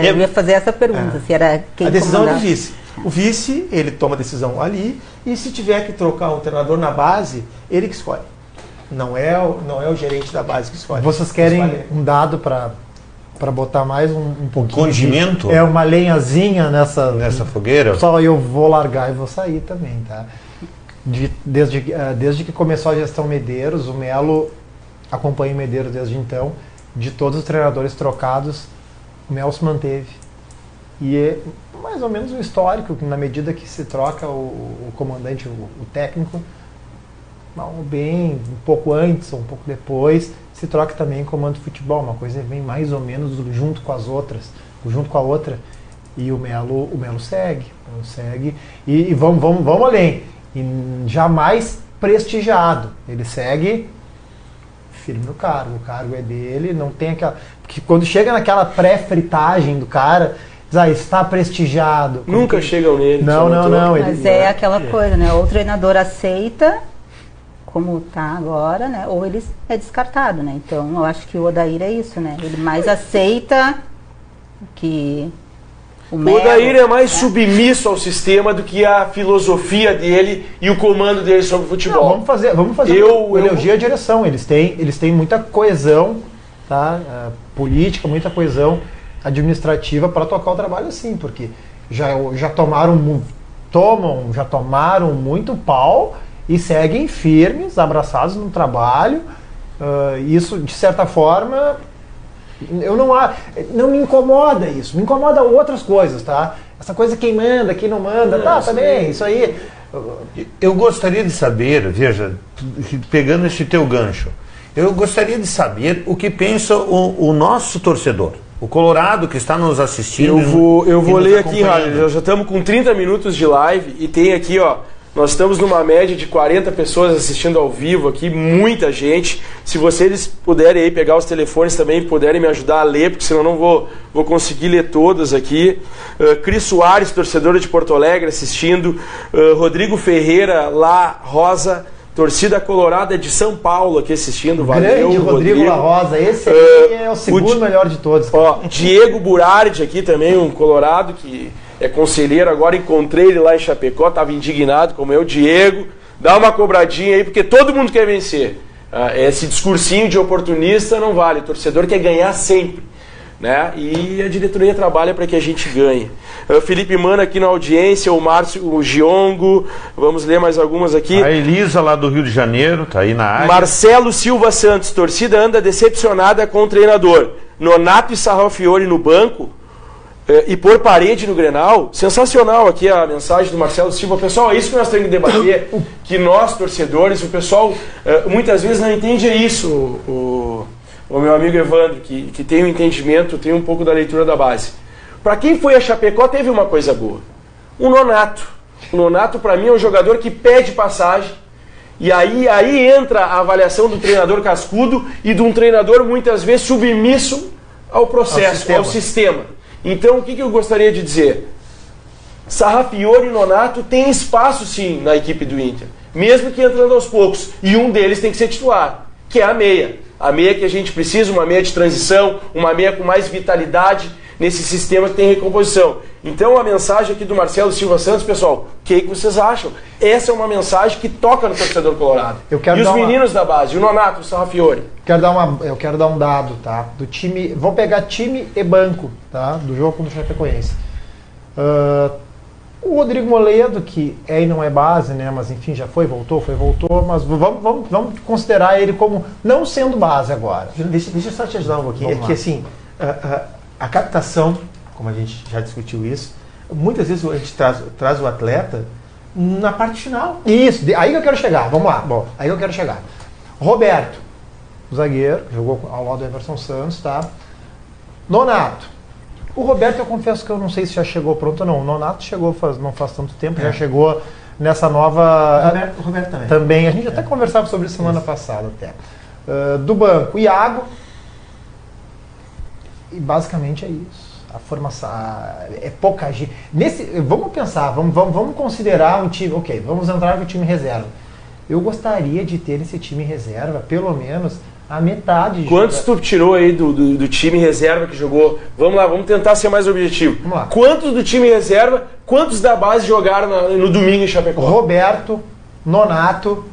[SPEAKER 5] Eu ia fazer essa pergunta, se era quem
[SPEAKER 4] a decisão
[SPEAKER 5] comandava.
[SPEAKER 4] é do vice. O vice, ele toma a decisão ali, e se tiver que trocar um treinador na base, ele que escolhe. Não é o gerente da base que escolhe.
[SPEAKER 3] Vocês querem um dado para botar mais um pouquinho?
[SPEAKER 6] Condimento?
[SPEAKER 3] É uma lenhazinha
[SPEAKER 6] Nessa fogueira?
[SPEAKER 3] Só eu vou largar e vou sair também, tá? Desde que começou a gestão Medeiros, o Melo acompanha o Medeiros desde então. De todos os treinadores trocados, o Melo se manteve. E é mais ou menos um histórico, que na medida que se troca o comandante, o técnico, bem, um pouco antes ou um pouco depois, se troca também comando de futebol. Uma coisa vem mais ou menos junto com as outras, junto com a outra. E o Melo segue. E vamos além. E jamais prestigiado. Ele segue firme no cargo. O cargo é dele, não tem aquela... Porque quando chega naquela pré-fritagem do cara, está prestigiado.
[SPEAKER 2] Nunca chegam nele.
[SPEAKER 3] Não.
[SPEAKER 5] Mas é aquela coisa, né? Ou o treinador aceita, como está agora, né? Ou ele é descartado, né? Então, eu acho que o Odair é isso, né? Ele mais aceita que o
[SPEAKER 2] Odair é mais submisso ao sistema do que a filosofia dele e o comando dele sobre o futebol.
[SPEAKER 3] Não, vamos fazer uma elogio à direção. Eles têm muita coesão, tá? Política, muita coesão administrativa para tocar o trabalho assim, porque já tomaram muito pau e seguem firmes, abraçados no trabalho. Isso, de certa forma, não me incomoda isso. Me incomoda outras coisas, tá? Essa coisa quem manda, quem não manda, também, isso aí.
[SPEAKER 6] Eu gostaria de saber, veja, pegando esse teu gancho, eu gostaria de saber o que pensa o nosso torcedor, o colorado que está nos assistindo.
[SPEAKER 2] Eu vou ler aqui, Rádio. Já estamos com 30 minutos de live e tem aqui, nós estamos numa média de 40 pessoas assistindo ao vivo aqui, muita gente. Se vocês puderem aí pegar os telefones também, puderem me ajudar a ler, porque senão não vou conseguir ler todas aqui. Cris Soares, torcedora de Porto Alegre, assistindo. Rodrigo Ferreira, La Rosa, torcida colorada de São Paulo aqui assistindo. Valeu,
[SPEAKER 3] grande Rodrigo La Rosa, esse aí é o segundo melhor de todos.
[SPEAKER 2] Diego Burardi aqui também, um colorado que é conselheiro agora, encontrei ele lá em Chapecó, estava indignado como eu. Diego, dá uma cobradinha aí, porque todo mundo quer vencer. Esse discursinho de oportunista não vale, o torcedor quer ganhar sempre, né? E a diretoria trabalha para que a gente ganhe. Felipe Mano aqui na audiência, o Márcio, o Giongo, vamos ler mais algumas aqui.
[SPEAKER 6] A Elisa lá do Rio de Janeiro, tá aí na área.
[SPEAKER 2] Marcelo Silva Santos, torcida anda decepcionada com o treinador. Nonato e Sarrafiori no banco, e por parede no Grenal. Sensacional aqui a mensagem do Marcelo Silva. Pessoal, é isso que nós temos que debater, que nós, torcedores, o pessoal muitas vezes não entende isso, o meu amigo Evandro, que tem um entendimento, tem um pouco da leitura da base. Para quem foi a Chapecó, teve uma coisa boa. O Nonato. O Nonato, para mim, é um jogador que pede passagem, e aí entra a avaliação do treinador cascudo e de um treinador muitas vezes submisso ao processo, ao sistema. Então, o que eu gostaria de dizer? Sarrafiori e Nonato têm espaço, sim, na equipe do Inter, mesmo que entrando aos poucos. E um deles tem que ser titular, que é a meia. a meia que a gente precisa, uma meia de transição, uma meia com mais vitalidade nesse sistema que tem recomposição. Então a mensagem aqui do Marcelo Silva Santos, pessoal, o que vocês acham? Essa é uma mensagem que toca no torcedor colorado. E os meninos da base, o Nonato, o Sarrafiore.
[SPEAKER 3] Eu quero dar um dado, tá? Do time. Vou pegar time e banco, tá? Do jogo contra o Chapecoense. O Rodrigo Moledo, que é e não é base, né? Mas enfim, já voltou, mas vamos considerar ele como não sendo base agora.
[SPEAKER 4] Deixa eu só te ajudar um pouquinho. Que assim, a captação, como a gente já discutiu isso, muitas vezes a gente traz o atleta na parte final.
[SPEAKER 3] Isso, aí que eu quero chegar, vamos lá. Bom, aí que eu quero chegar. Roberto, o zagueiro, jogou ao lado do Everson Santos, tá? Nonato. O Roberto, eu confesso que eu não sei se já chegou pronto ou não. O Nonato chegou não faz tanto tempo, já chegou nessa nova...
[SPEAKER 4] O Roberto também.
[SPEAKER 3] Também, a gente até conversava sobre isso semana passada até. Do banco, Iago. E basicamente é isso. A formação é pouca gente. Vamos pensar, vamos considerar um time. Ok, vamos entrar com o time reserva. Eu gostaria de ter esse time reserva, pelo menos a metade.
[SPEAKER 2] Quantos tu tirou aí do time reserva que jogou? Vamos lá, vamos tentar ser mais objetivo.
[SPEAKER 3] Vamos lá.
[SPEAKER 2] Quantos do time reserva, quantos da base jogaram no domingo em Chapecó?
[SPEAKER 3] Roberto, Nonato.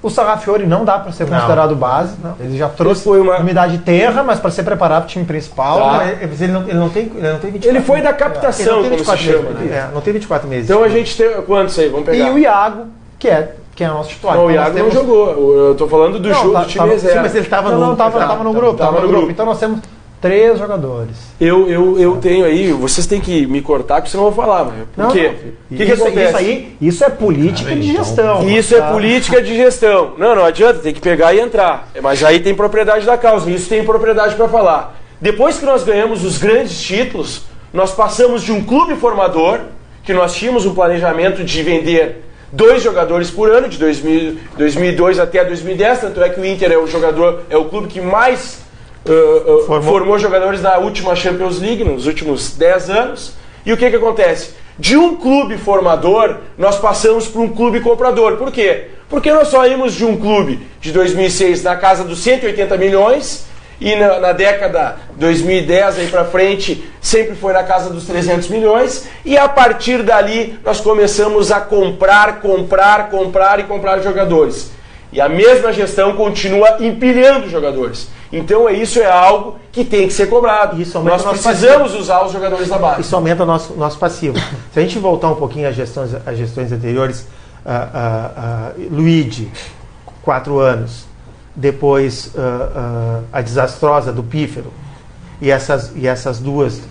[SPEAKER 3] O Sarrafiore não dá para ser considerado base. Não. Ele já trouxe umidade de terra, mas para ser preparado para o time principal.
[SPEAKER 4] Tá. Mas ele não tem 24.
[SPEAKER 2] Ele foi da captação,
[SPEAKER 4] como se chama.
[SPEAKER 3] Não tem 24 meses.
[SPEAKER 2] Então a gente tem quantos aí? Vamos pegar.
[SPEAKER 3] E o Iago, que é nosso titular.
[SPEAKER 2] Não, o Iago não jogou. Eu tô falando do jogo do time reserva.
[SPEAKER 3] Sim, mas ele estava no grupo. Tava no grupo. Então nós temos 3 jogadores.
[SPEAKER 2] Eu tenho aí, vocês têm que me cortar, porque senão eu vou falar. Por quê? O que acontece?
[SPEAKER 3] Isso é política de gestão.
[SPEAKER 2] Isso é política de gestão. Não adianta, tem que pegar e entrar. Mas aí tem propriedade da causa, isso tem propriedade para falar. Depois que nós ganhamos os grandes títulos, nós passamos de um clube formador, que nós tínhamos um planejamento de vender 2 jogadores por ano, de 2002 até 2010, tanto é que o Inter é o clube que mais formou jogadores na última Champions League, nos últimos 10 anos. E o que acontece? De um clube formador, nós passamos para um clube comprador. Por quê? Porque nós saímos de um clube de 2006 na casa dos 180 milhões e na década 2010 aí para frente sempre foi na casa dos 300 milhões e a partir dali nós começamos a comprar jogadores. E a mesma gestão continua empilhando jogadores. Então isso é algo que tem que ser cobrado. Nós precisamos usar os jogadores da base.
[SPEAKER 4] Isso aumenta o nosso passivo. Se a gente voltar um pouquinho às gestões anteriores, Luigi, 4 anos, depois a desastrosa do Pífero, e essas duas,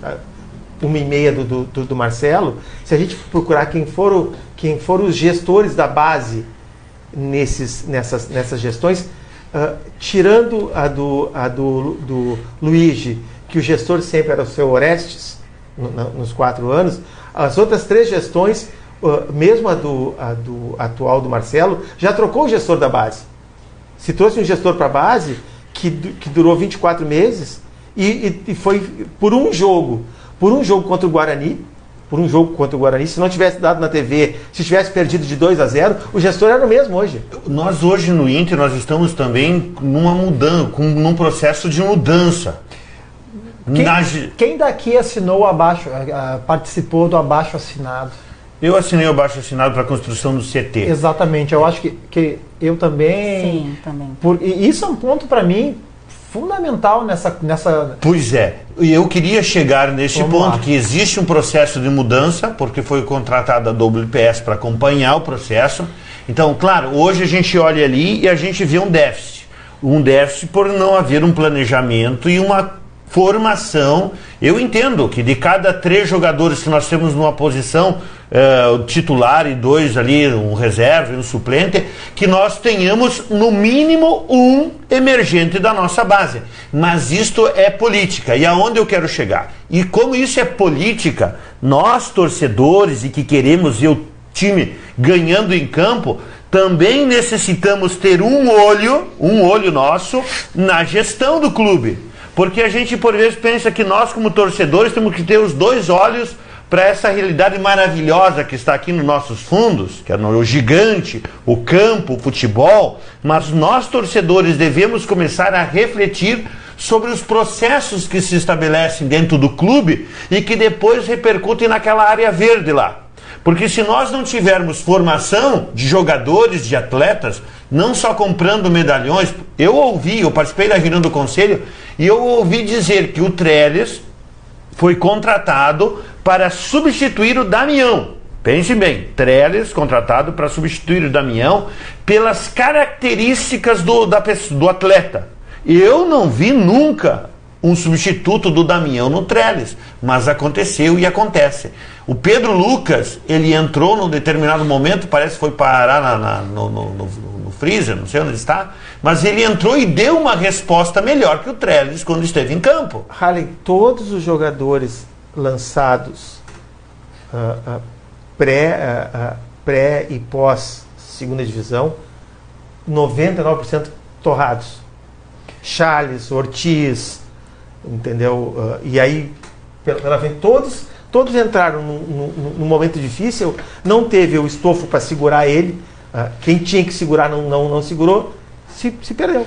[SPEAKER 4] 1,5 do Marcelo, se a gente procurar quem foram os gestores da base nessas gestões, tirando a do Luigi, que o gestor sempre era o seu Orestes, nos 4 anos, as outras 3 gestões, mesmo a do atual do Marcelo, já trocou o gestor da base. Se trouxe um gestor para a base que durou 24 meses e foi por um jogo contra o Guarani. Se não tivesse dado na TV, se tivesse perdido de 2-0, o gestor era o mesmo hoje.
[SPEAKER 6] Nós hoje no Inter, nós estamos também num processo de mudança.
[SPEAKER 3] Quem daqui assinou participou do abaixo assinado?
[SPEAKER 6] Eu assinei o abaixo assinado para a construção do CT.
[SPEAKER 3] Exatamente, eu acho que eu também...
[SPEAKER 5] Sim, também.
[SPEAKER 3] E isso é um ponto para mim fundamental nessa...
[SPEAKER 6] Pois é, e eu queria chegar nesse ponto, que existe um processo de mudança, porque foi contratada a WPS para acompanhar o processo. Então, claro, hoje a gente olha ali e a gente vê um déficit. Um déficit por não haver um planejamento e uma formação. Eu entendo que de cada 3 jogadores que nós temos numa posição, o titular e 2 ali, um reserva e um suplente, que nós tenhamos no mínimo um emergente da nossa base. Mas isto é política, e aonde eu quero chegar? E como isso é política, nós torcedores e que queremos ver o time ganhando em campo, também necessitamos ter um olho nosso na gestão do clube. Porque a gente, por vezes, pensa que nós, como torcedores, temos que ter os 2 olhos para essa realidade maravilhosa que está aqui nos nossos fundos, que é o gigante, o campo, o futebol, mas nós, torcedores, devemos começar a refletir sobre os processos que se estabelecem dentro do clube e que depois repercutem naquela área verde lá. Porque se nós não tivermos formação de jogadores, de atletas, não só comprando medalhões, eu participei da reunião do conselho e eu ouvi dizer que o Trellis foi contratado para substituir o Damião. Pense bem, Trellis contratado para substituir o Damião pelas características do atleta. Eu não vi nunca um substituto do Damião no Trellis, mas aconteceu e acontece. O Pedro Lucas, ele entrou num determinado momento, parece que foi parar no freezer, não sei onde ele está, mas ele entrou e deu uma resposta melhor que o Trellis quando esteve em campo.
[SPEAKER 4] Harley, todos os jogadores lançados pré e pós segunda divisão, 99% torrados. Charles, Ortiz, entendeu? E aí, pela frente, todos entraram num momento difícil, não teve o estofo para segurar ele, quem tinha que segurar não segurou, se perdeu.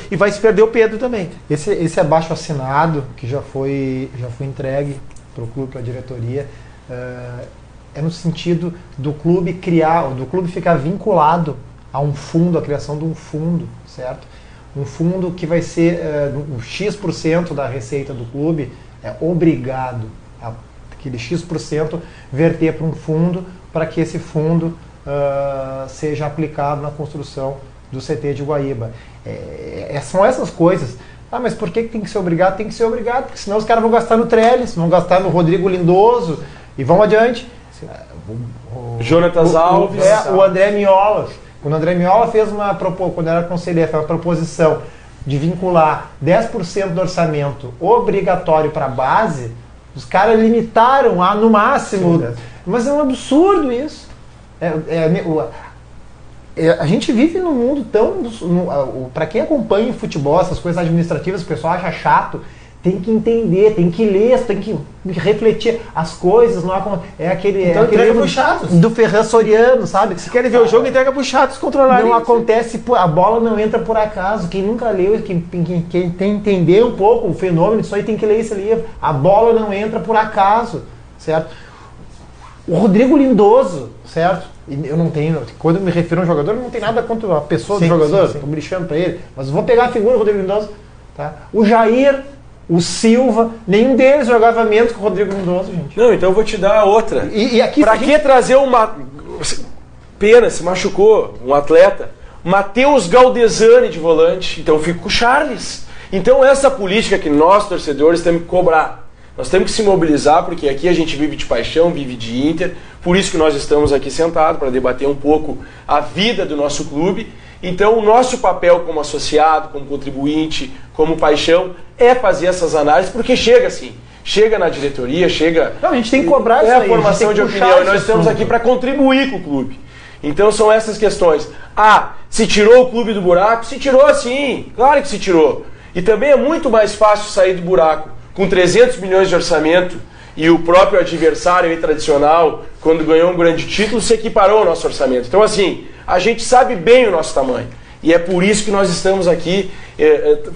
[SPEAKER 4] E vai se perder o Pedro também.
[SPEAKER 3] Esse abaixo assinado, que já foi entregue para o clube, para a diretoria, é no sentido do clube ficar vinculado a um fundo, a criação de um fundo, certo? Um fundo que vai ser o X% da receita do clube é obrigado a aquele X% verter para um fundo, para que esse fundo seja aplicado na construção do CT de Guaíba. São essas coisas. Mas por que tem que ser obrigado? Tem que ser obrigado, porque senão os caras vão gastar no Trellis, vão gastar no Rodrigo Lindoso e vão adiante.
[SPEAKER 2] Jonatas Alves.
[SPEAKER 3] O André Miola. Quando o André Miola quando era conselheiro, fez uma proposição de vincular 10% do orçamento obrigatório para a base, os caras limitaram a no máximo. Sim, mas é um absurdo isso. A gente vive num mundo tão... Para quem acompanha o futebol, essas coisas administrativas, o pessoal acha chato, tem que entender, tem que ler, tem que refletir as coisas.
[SPEAKER 4] Então entrega pro Chatos.
[SPEAKER 3] Do Ferran Soriano, sabe?
[SPEAKER 4] Se querem ver o jogo, entrega pro Chatos controlar.
[SPEAKER 3] Não acontece, a bola não entra por acaso. Quem nunca leu, quem tem que entender um pouco o fenômeno, isso aí tem que ler esse livro. A bola não entra por acaso, certo? O Rodrigo Lindoso, certo? Eu não tenho, quando eu me refiro a um jogador, não tem nada contra a pessoa do jogador, estou me lixando para ele, mas eu vou pegar a figura do Rodrigo Lindoso, tá? O Jair, o Silva, nenhum deles jogava menos que o Rodrigo Lindoso, gente.
[SPEAKER 2] Não, então eu vou te dar outra.
[SPEAKER 3] E aqui
[SPEAKER 2] pra que trazer uma... Pena, se machucou um atleta. Matheus Galdesani de volante, então eu fico com o Charles. Então essa política que nós, torcedores, temos que cobrar. Nós temos que se mobilizar, porque aqui a gente vive de paixão, vive de Inter. Por isso que nós estamos aqui sentados, para debater um pouco a vida do nosso clube. Então o nosso papel como associado, como contribuinte, como paixão, é fazer essas análises, porque chega assim, chega na diretoria, chega...
[SPEAKER 3] Não, a gente tem que cobrar isso
[SPEAKER 2] aí. É a formação de opinião, e nós estamos aqui para contribuir com o clube. Então são essas questões. Se tirou o clube do buraco? Se tirou sim, claro que se tirou. E também é muito mais fácil sair do buraco com 300 milhões de orçamento e o próprio adversário aí, tradicional, quando ganhou um grande título, se equiparou ao nosso orçamento. Então assim, a gente sabe bem o nosso tamanho. E é por isso que nós estamos aqui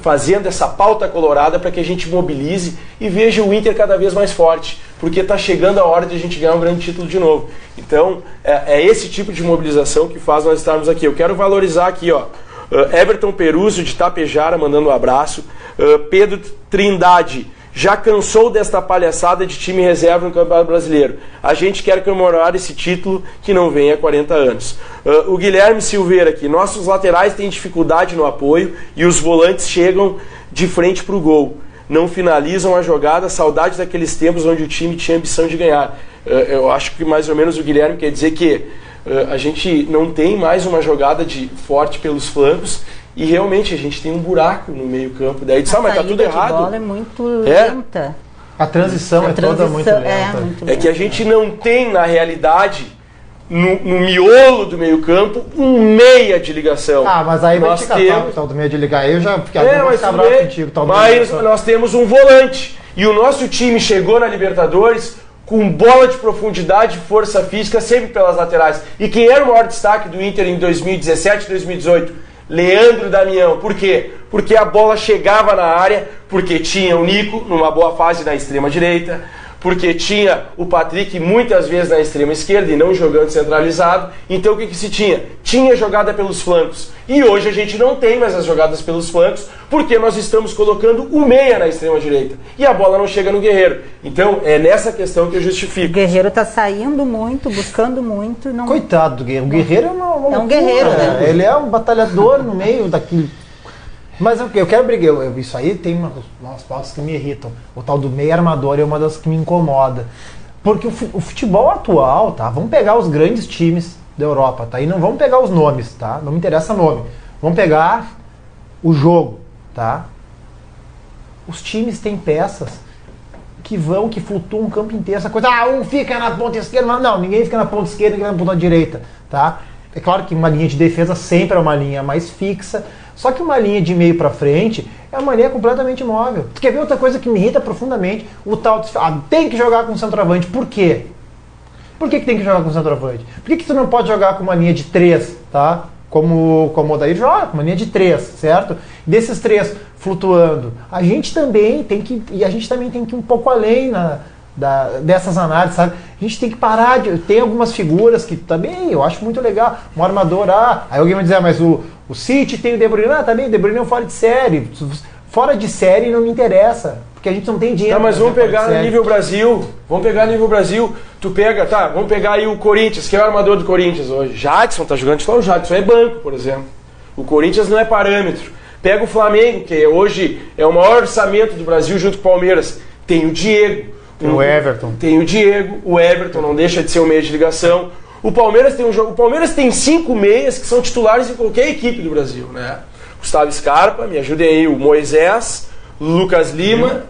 [SPEAKER 2] fazendo essa pauta colorada, para que a gente mobilize e veja o Inter cada vez mais forte, porque está chegando a hora de a gente ganhar um grande título de novo. Então, é esse tipo de mobilização que faz nós estarmos aqui. Eu quero valorizar aqui, Everton Peruzzo de Tapejara, mandando um abraço. Pedro Trindade, já cansou desta palhaçada de time reserva no Campeonato Brasileiro. A gente quer comemorar esse título que não vem há 40 anos. O Guilherme Silveira aqui. Nossos laterais têm dificuldade no apoio e os volantes chegam de frente para o gol. Não finalizam a jogada. Saudade daqueles tempos onde o time tinha ambição de ganhar. Eu acho que mais ou menos o Guilherme quer dizer que a gente não tem mais uma jogada forte pelos flancos. E realmente a gente tem um buraco no meio campo. Daí diz, mas tá tudo errado.
[SPEAKER 5] A bola é muito lenta.
[SPEAKER 3] A transição toda muito lenta.
[SPEAKER 2] É que a gente não tem, na realidade, no miolo do meio campo, um meia de ligação.
[SPEAKER 3] Mas aí vai te catar o tal do meia de ligar. Eu já fiquei
[SPEAKER 2] contigo. Mas nós temos um volante. E o nosso time chegou na Libertadores com bola de profundidade e força física sempre pelas laterais. E quem era o maior destaque do Inter em 2017 e 2018? Leandro Damião. Por quê? Porque a bola chegava na área, porque tinha o Nico numa boa fase na extrema direita, porque tinha o Patrick muitas vezes na extrema esquerda e não jogando centralizado. Então o que se tinha? Tinha jogada pelos flancos. E hoje a gente não tem mais as jogadas pelos flancos, porque nós estamos colocando o meia na extrema direita. E a bola não chega no Guerreiro. Então é nessa questão que eu justifico.
[SPEAKER 5] O Guerreiro está saindo muito, buscando muito. Não...
[SPEAKER 3] Coitado do Guerreiro. O Guerreiro é uma loucura.
[SPEAKER 5] É um guerreiro, né?
[SPEAKER 3] Ele é um batalhador no meio daquilo. Mas eu quero brigar. Isso aí tem umas pautas que me irritam. O tal do meio armador é uma das que me incomoda. Porque o futebol atual, tá? Vamos pegar os grandes times da Europa, tá? E não vamos pegar os nomes, tá? Não me interessa nome. Vamos pegar o jogo, tá? Os times têm peças que flutuam o campo inteiro. Essa coisa, um fica na ponta esquerda, mas não, ninguém fica na ponta esquerda, ninguém na ponta direita, tá? É claro que uma linha de defesa sempre é uma linha mais fixa. Só que uma linha de meio pra frente é uma linha completamente móvel. Tu quer ver outra coisa que me irrita profundamente? O tal de, tem que jogar com centroavante. Por quê? Por que tem que jogar com centroavante? Por que tu não pode jogar com uma linha de 3, tá? Como o Odair joga, com uma linha de 3, certo? Desses 3 flutuando. A gente também tem que ir um pouco além dessas análises, sabe? A gente tem que parar de... Tem algumas figuras que também eu acho muito legal. Um armador, aí alguém vai dizer, mas o City tem o De Bruyne, também, o De Bruyne é um fora de série. Fora de série não me interessa, porque a gente não tem dinheiro.
[SPEAKER 2] Tá, mas vamos pegar nível Brasil. Tu pega, vamos pegar aí o Corinthians, que é o armador do Corinthians hoje. Jadson tá jogando titular, o Jadson é banco, por exemplo. O Corinthians não é parâmetro. Pega o Flamengo, que hoje é o maior orçamento do Brasil junto com o Palmeiras. Tem o Diego.
[SPEAKER 3] O Everton.
[SPEAKER 2] Tem o Diego, o Everton não deixa de ser um meio de ligação. O Palmeiras tem o Palmeiras tem 5 meias que são titulares em qualquer equipe do Brasil, né? Gustavo Scarpa, me ajudem aí, o Moisés, Lucas Lima,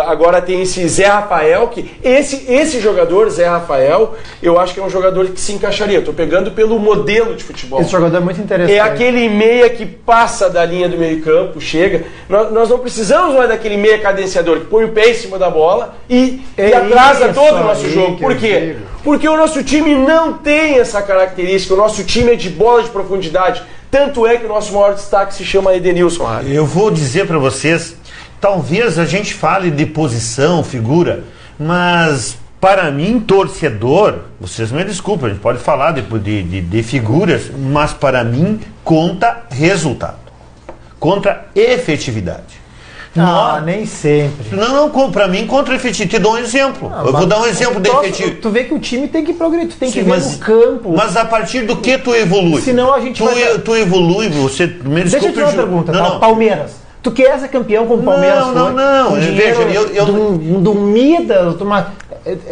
[SPEAKER 2] agora tem esse Zé Rafael, que esse jogador, Zé Rafael, eu acho que é um jogador que se encaixaria. Estou pegando pelo modelo de futebol.
[SPEAKER 3] Esse jogador é muito interessante.
[SPEAKER 2] É aquele meia que passa da linha do meio campo, chega. Nós não precisamos mais daquele meia cadenciador que põe o pé em cima da bola e atrasa todo o nosso jogo. Por quê? Porque o nosso time não tem essa característica. O nosso time é de bola de profundidade. Tanto é que o nosso maior destaque se chama Edenilson.
[SPEAKER 6] Eu vou dizer para vocês, talvez a gente fale de posição, figura, mas para mim, torcedor, vocês me desculpem, a gente pode falar de figuras, mas para mim conta resultado, conta efetividade.
[SPEAKER 3] Nem sempre.
[SPEAKER 6] Não, para mim contra efetividade. Te dou um exemplo. Eu vou dar um exemplo de efetividade.
[SPEAKER 3] Tu vê que o time tem que progredir, tu tem que ver no campo.
[SPEAKER 6] Mas a partir do que tu evolui?
[SPEAKER 3] Senão a gente
[SPEAKER 6] tu evolui, você...
[SPEAKER 3] Deixa eu te dar uma pergunta, Palmeiras. Tu quer ser campeão como o Palmeiras?
[SPEAKER 6] Não.
[SPEAKER 3] Veja, do Midas,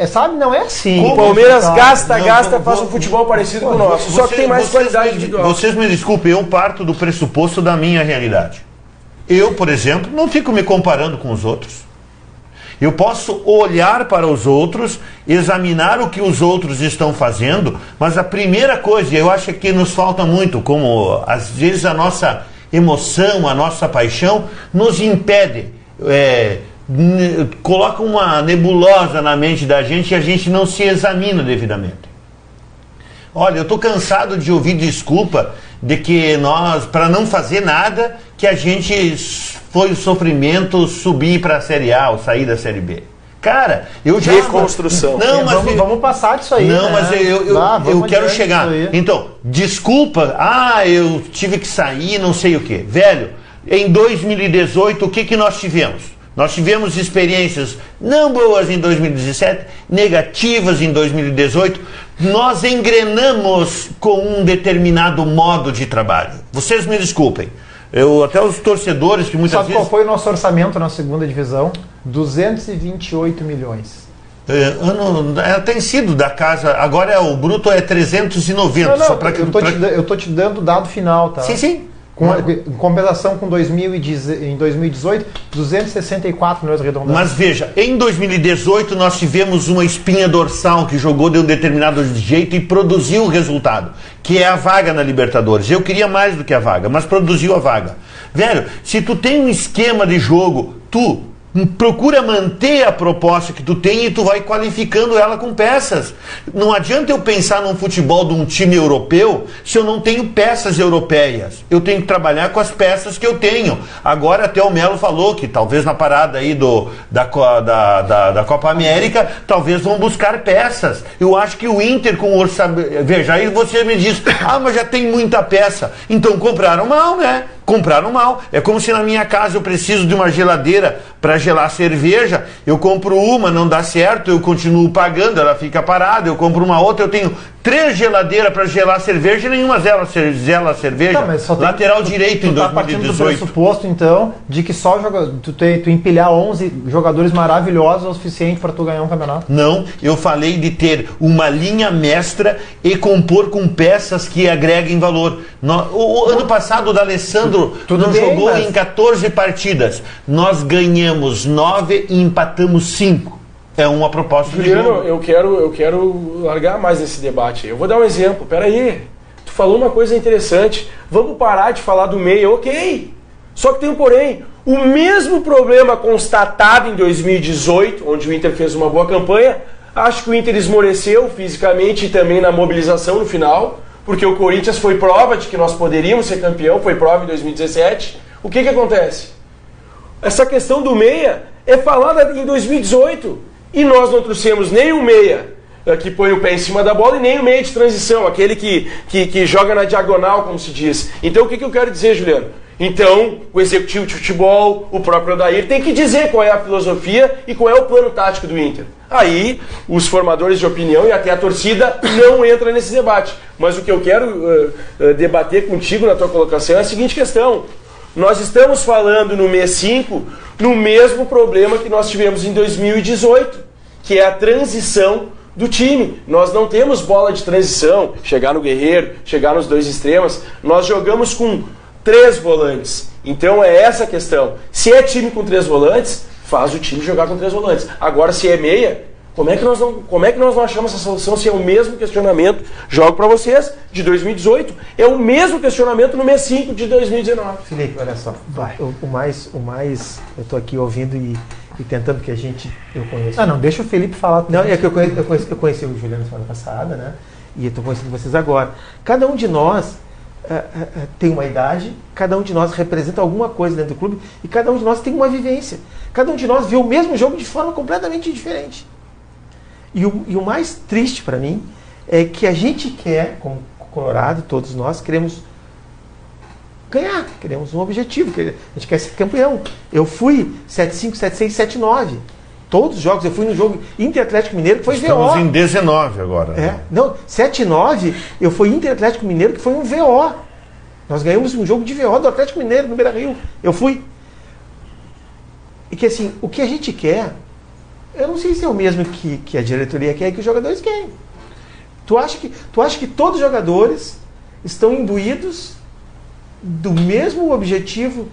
[SPEAKER 3] sabe? Não é assim.
[SPEAKER 2] O Palmeiras gasta, faz um futebol parecido com o nosso. Só que tem mais qualidade individual.
[SPEAKER 6] Vocês me desculpem, eu parto do pressuposto da minha realidade. Eu, por exemplo, não fico me comparando com os outros. Eu posso olhar para os outros, examinar o que os outros estão fazendo, mas a primeira coisa, eu acho que nos falta muito, como às vezes a nossa emoção, a nossa paixão, nos impede, coloca uma nebulosa na mente da gente e a gente não se examina devidamente. Olha, eu estou cansado de ouvir desculpa de que nós, para não fazer nada, que a gente foi o sofrimento subir para a Série A ou sair da Série B. Cara, eu já...
[SPEAKER 2] Reconstrução.
[SPEAKER 3] Não, mas vamos passar disso aí.
[SPEAKER 6] Não, mas eu quero chegar. Então, desculpa, eu tive que sair, não sei o quê. Velho, em 2018, o que nós tivemos? Nós tivemos experiências não boas em 2017, negativas em 2018. Nós engrenamos com um determinado modo de trabalho. Vocês me desculpem. Até os torcedores que muitas vezes...
[SPEAKER 3] Sabe qual foi o nosso orçamento na segunda divisão? 228 milhões.
[SPEAKER 6] Tem sido da casa, agora o bruto é 390.
[SPEAKER 3] Não, só eu estou te dando o dado final, tá?
[SPEAKER 6] Sim.
[SPEAKER 3] Em compensação com em 2018, 264 milhões arredondados.
[SPEAKER 6] Mas veja, em 2018 nós tivemos uma espinha dorsal que jogou de um determinado jeito e produziu o resultado, que é a vaga na Libertadores. Eu queria mais do que a vaga, mas produziu a vaga. Velho, se tu tem um esquema de jogo, Procura manter a proposta que tu tem e tu vai qualificando ela com peças. Não adianta eu pensar num futebol de um time europeu se eu não tenho peças europeias. Eu tenho que trabalhar com as peças que eu tenho. Agora até o Melo falou que talvez na parada aí da Copa América, talvez vão buscar peças. Eu acho que o Inter com o orçamento... Veja, aí você me diz, mas já tem muita peça. Então compraram mal, né? Compraram mal. É como se na minha casa eu preciso de uma geladeira para gelar cerveja, eu compro uma, não dá certo, eu continuo pagando, ela fica parada, eu compro uma outra, eu tenho 3 geladeiras para gelar cerveja e nenhuma gela cerveja.
[SPEAKER 3] Tá, mas só tem,
[SPEAKER 6] lateral direito em 2018.
[SPEAKER 3] Tá partindo do pressuposto, então, de que só tu empilhar 11 jogadores maravilhosos é o suficiente para tu ganhar um campeonato?
[SPEAKER 6] Não, eu falei de ter uma linha mestra e compor com peças que agreguem valor. O ano passado o D'Alessandro jogou em 14 partidas. Nós ganhamos 9 e empatamos 5. É uma proposta de jogo.
[SPEAKER 2] Juliano, eu quero largar mais nesse debate. Eu vou dar um exemplo. Peraí, tu falou uma coisa interessante. Vamos parar de falar do meia, ok. Só que tem um porém. O mesmo problema constatado em 2018, onde o Inter fez uma boa campanha, acho que o Inter esmoreceu fisicamente e também na mobilização no final, porque o Corinthians foi prova de que nós poderíamos ser campeão, foi prova em 2017. O que acontece? Essa questão do meia é falada em 2018. E nós não trouxemos nem o meia que põe o pé em cima da bola e nem o meia de transição, aquele que joga na diagonal, como se diz. Então o que eu quero dizer, Juliano? Então, o executivo de futebol, o próprio Odair, tem que dizer qual é a filosofia e qual é o plano tático do Inter. Aí, os formadores de opinião e até a torcida não entram nesse debate. Mas o que eu quero debater contigo na tua colocação é a seguinte questão. Nós estamos falando no mês 5 no mesmo problema que nós tivemos em 2018, que é a transição do time. Nós não temos bola de transição, chegar no Guerreiro, chegar nos 2 extremos. Nós jogamos com 3 volantes. Então é essa a questão. Se é time com 3 volantes, faz o time jogar com 3 volantes. Agora, se é meia, como é que nós não achamos essa solução se é o mesmo questionamento? Jogo para vocês, de 2018. É o mesmo questionamento no mês 5 de 2019.
[SPEAKER 4] Felipe, olha só. O mais eu estou aqui ouvindo e tentando que eu conheço.
[SPEAKER 3] Não, deixa o Felipe falar.
[SPEAKER 4] Não, é que eu conheci o Juliano semana passada, né? E eu estou conhecendo vocês agora. Cada um de nós tem uma idade, cada um de nós representa alguma coisa dentro do clube e cada um de nós tem uma vivência. Cada um de nós vê o mesmo jogo de forma completamente diferente. E o mais triste para mim é que a gente quer, como Colorado, todos nós queremos ganhar, queremos um objetivo, a gente quer ser campeão. Eu fui 7-5, 7-6, 7-9. Todos os jogos, eu fui no jogo Inter Atlético Mineiro, que foi
[SPEAKER 6] Estamos
[SPEAKER 4] VO.
[SPEAKER 6] em 19 agora.
[SPEAKER 4] Né? Não, 7-9, eu fui Inter Atlético Mineiro, que foi um VO. Nós ganhamos um jogo de VO do Atlético Mineiro, no Beira-Rio. Eu fui. E que assim, o que a gente quer, eu não sei se é o mesmo que a diretoria quer e que os jogadores querem. Tu acha que todos os jogadores estão imbuídos do mesmo objetivo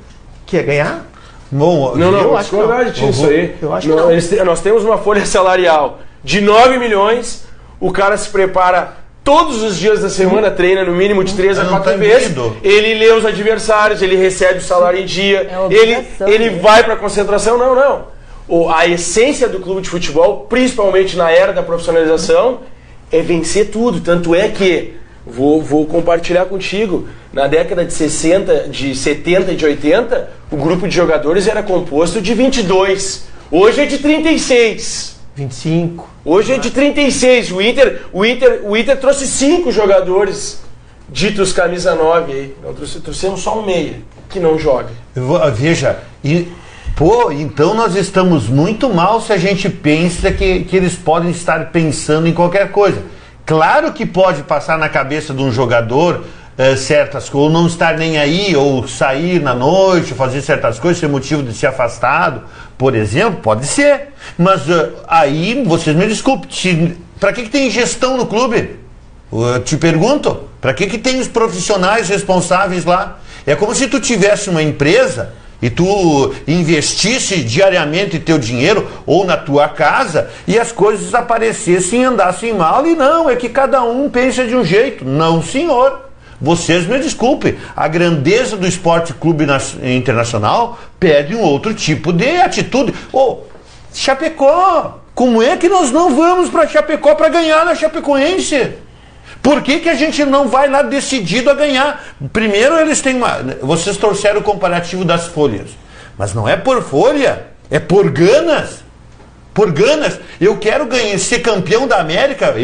[SPEAKER 4] que é ganhar?
[SPEAKER 6] Bom,
[SPEAKER 2] eu acho que não. Isso aí.
[SPEAKER 4] Eu acho que não.
[SPEAKER 2] Nós temos uma folha salarial de 9 milhões, o cara se prepara todos os dias da semana, treina no mínimo de 3 a 4 vezes, ele lê os adversários, ele recebe o salário em dia, ele vai para a concentração. Não. A essência do clube de futebol, principalmente na era da profissionalização, é vencer tudo. Tanto é que, vou compartilhar contigo, na década de 60, de 70 e de 80, o grupo de jogadores era composto de 22. Hoje é de 36.
[SPEAKER 4] 25.
[SPEAKER 2] Hoje é de 36. O Inter trouxe 5 jogadores ditos camisa 9 aí. Trouxemos só um meia que não joga.
[SPEAKER 6] Veja, então nós estamos muito mal se a gente pensa que eles podem estar pensando em qualquer coisa. Claro que pode passar na cabeça de um jogador certas coisas, ou não estar nem aí, ou sair na noite, fazer certas coisas, ser motivo de ser afastado, por exemplo, pode ser. Mas aí, vocês me desculpem, para que tem gestão no clube? Eu te pergunto, para que tem os profissionais responsáveis lá? É como se tu tivesse uma empresa e tu investisse diariamente teu dinheiro ou na tua casa e as coisas aparecessem e andassem mal, e não, é que cada um pensa de um jeito. Não, senhor. Vocês me desculpem, a grandeza do Esporte Clube Internacional pede um outro tipo de atitude. Chapecó, como é que nós não vamos para Chapecó para ganhar na Chapecoense? Por que a gente não vai lá decidido a ganhar? Primeiro eles têm vocês trouxeram o comparativo das folhas, mas não é por folha, é por ganas. Por ganas. Eu quero ser campeão da América,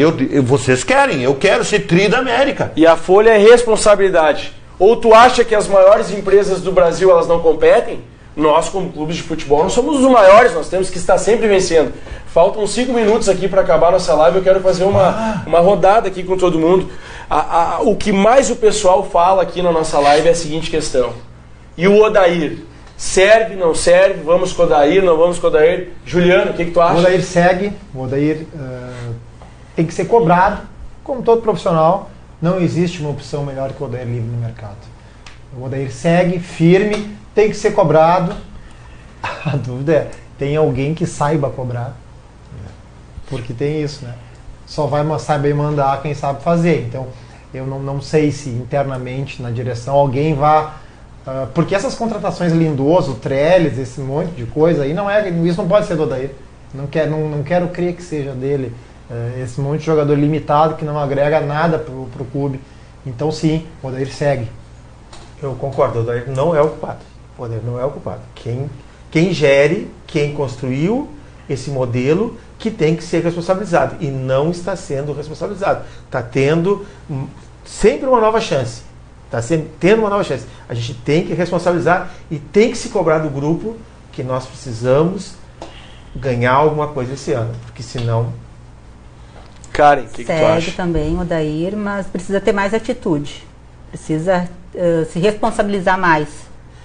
[SPEAKER 6] vocês querem, eu quero ser tri da América.
[SPEAKER 2] E a folha é responsabilidade. Ou tu acha que as maiores empresas do Brasil elas não competem? Nós, como clubes de futebol, não somos os maiores, nós temos que estar sempre vencendo. Faltam 5 minutos aqui para acabar nossa live, eu quero fazer uma rodada aqui com todo mundo. O que mais o pessoal fala aqui na nossa live é a seguinte questão. E o Odair? Serve, não serve? Vamos com o Odair, não vamos com o Odair? Juliano, o que tu acha?
[SPEAKER 3] O Odair segue, o Odair tem que ser cobrado, como todo profissional. Não existe uma opção melhor que o Odair livre no mercado. O Odair segue, firme, tem que ser cobrado. A dúvida é, tem alguém que saiba cobrar? Porque tem isso, né? Só vai saber mandar quem sabe fazer. Então, eu não sei se internamente, na direção, alguém vá... porque essas contratações lindoso, o Trellis, esse monte de coisa aí, isso não pode ser do Odair. Não quero crer que seja dele. Esse monte de jogador limitado que não agrega nada pro clube. Então sim, o Odair segue.
[SPEAKER 4] Eu concordo, o Odair não é o culpado. O Odair não é o culpado. Quem gere, quem construiu esse modelo, que tem que ser responsabilizado. E não está sendo responsabilizado. Está tendo sempre uma nova chance. Está tendo uma nova chance. A gente tem que responsabilizar e tem que se cobrar do grupo que nós precisamos ganhar alguma coisa esse ano. Porque senão...
[SPEAKER 2] Karen, o que tu acha?
[SPEAKER 5] Segue também o Odair, mas precisa ter mais atitude. Precisa se responsabilizar mais.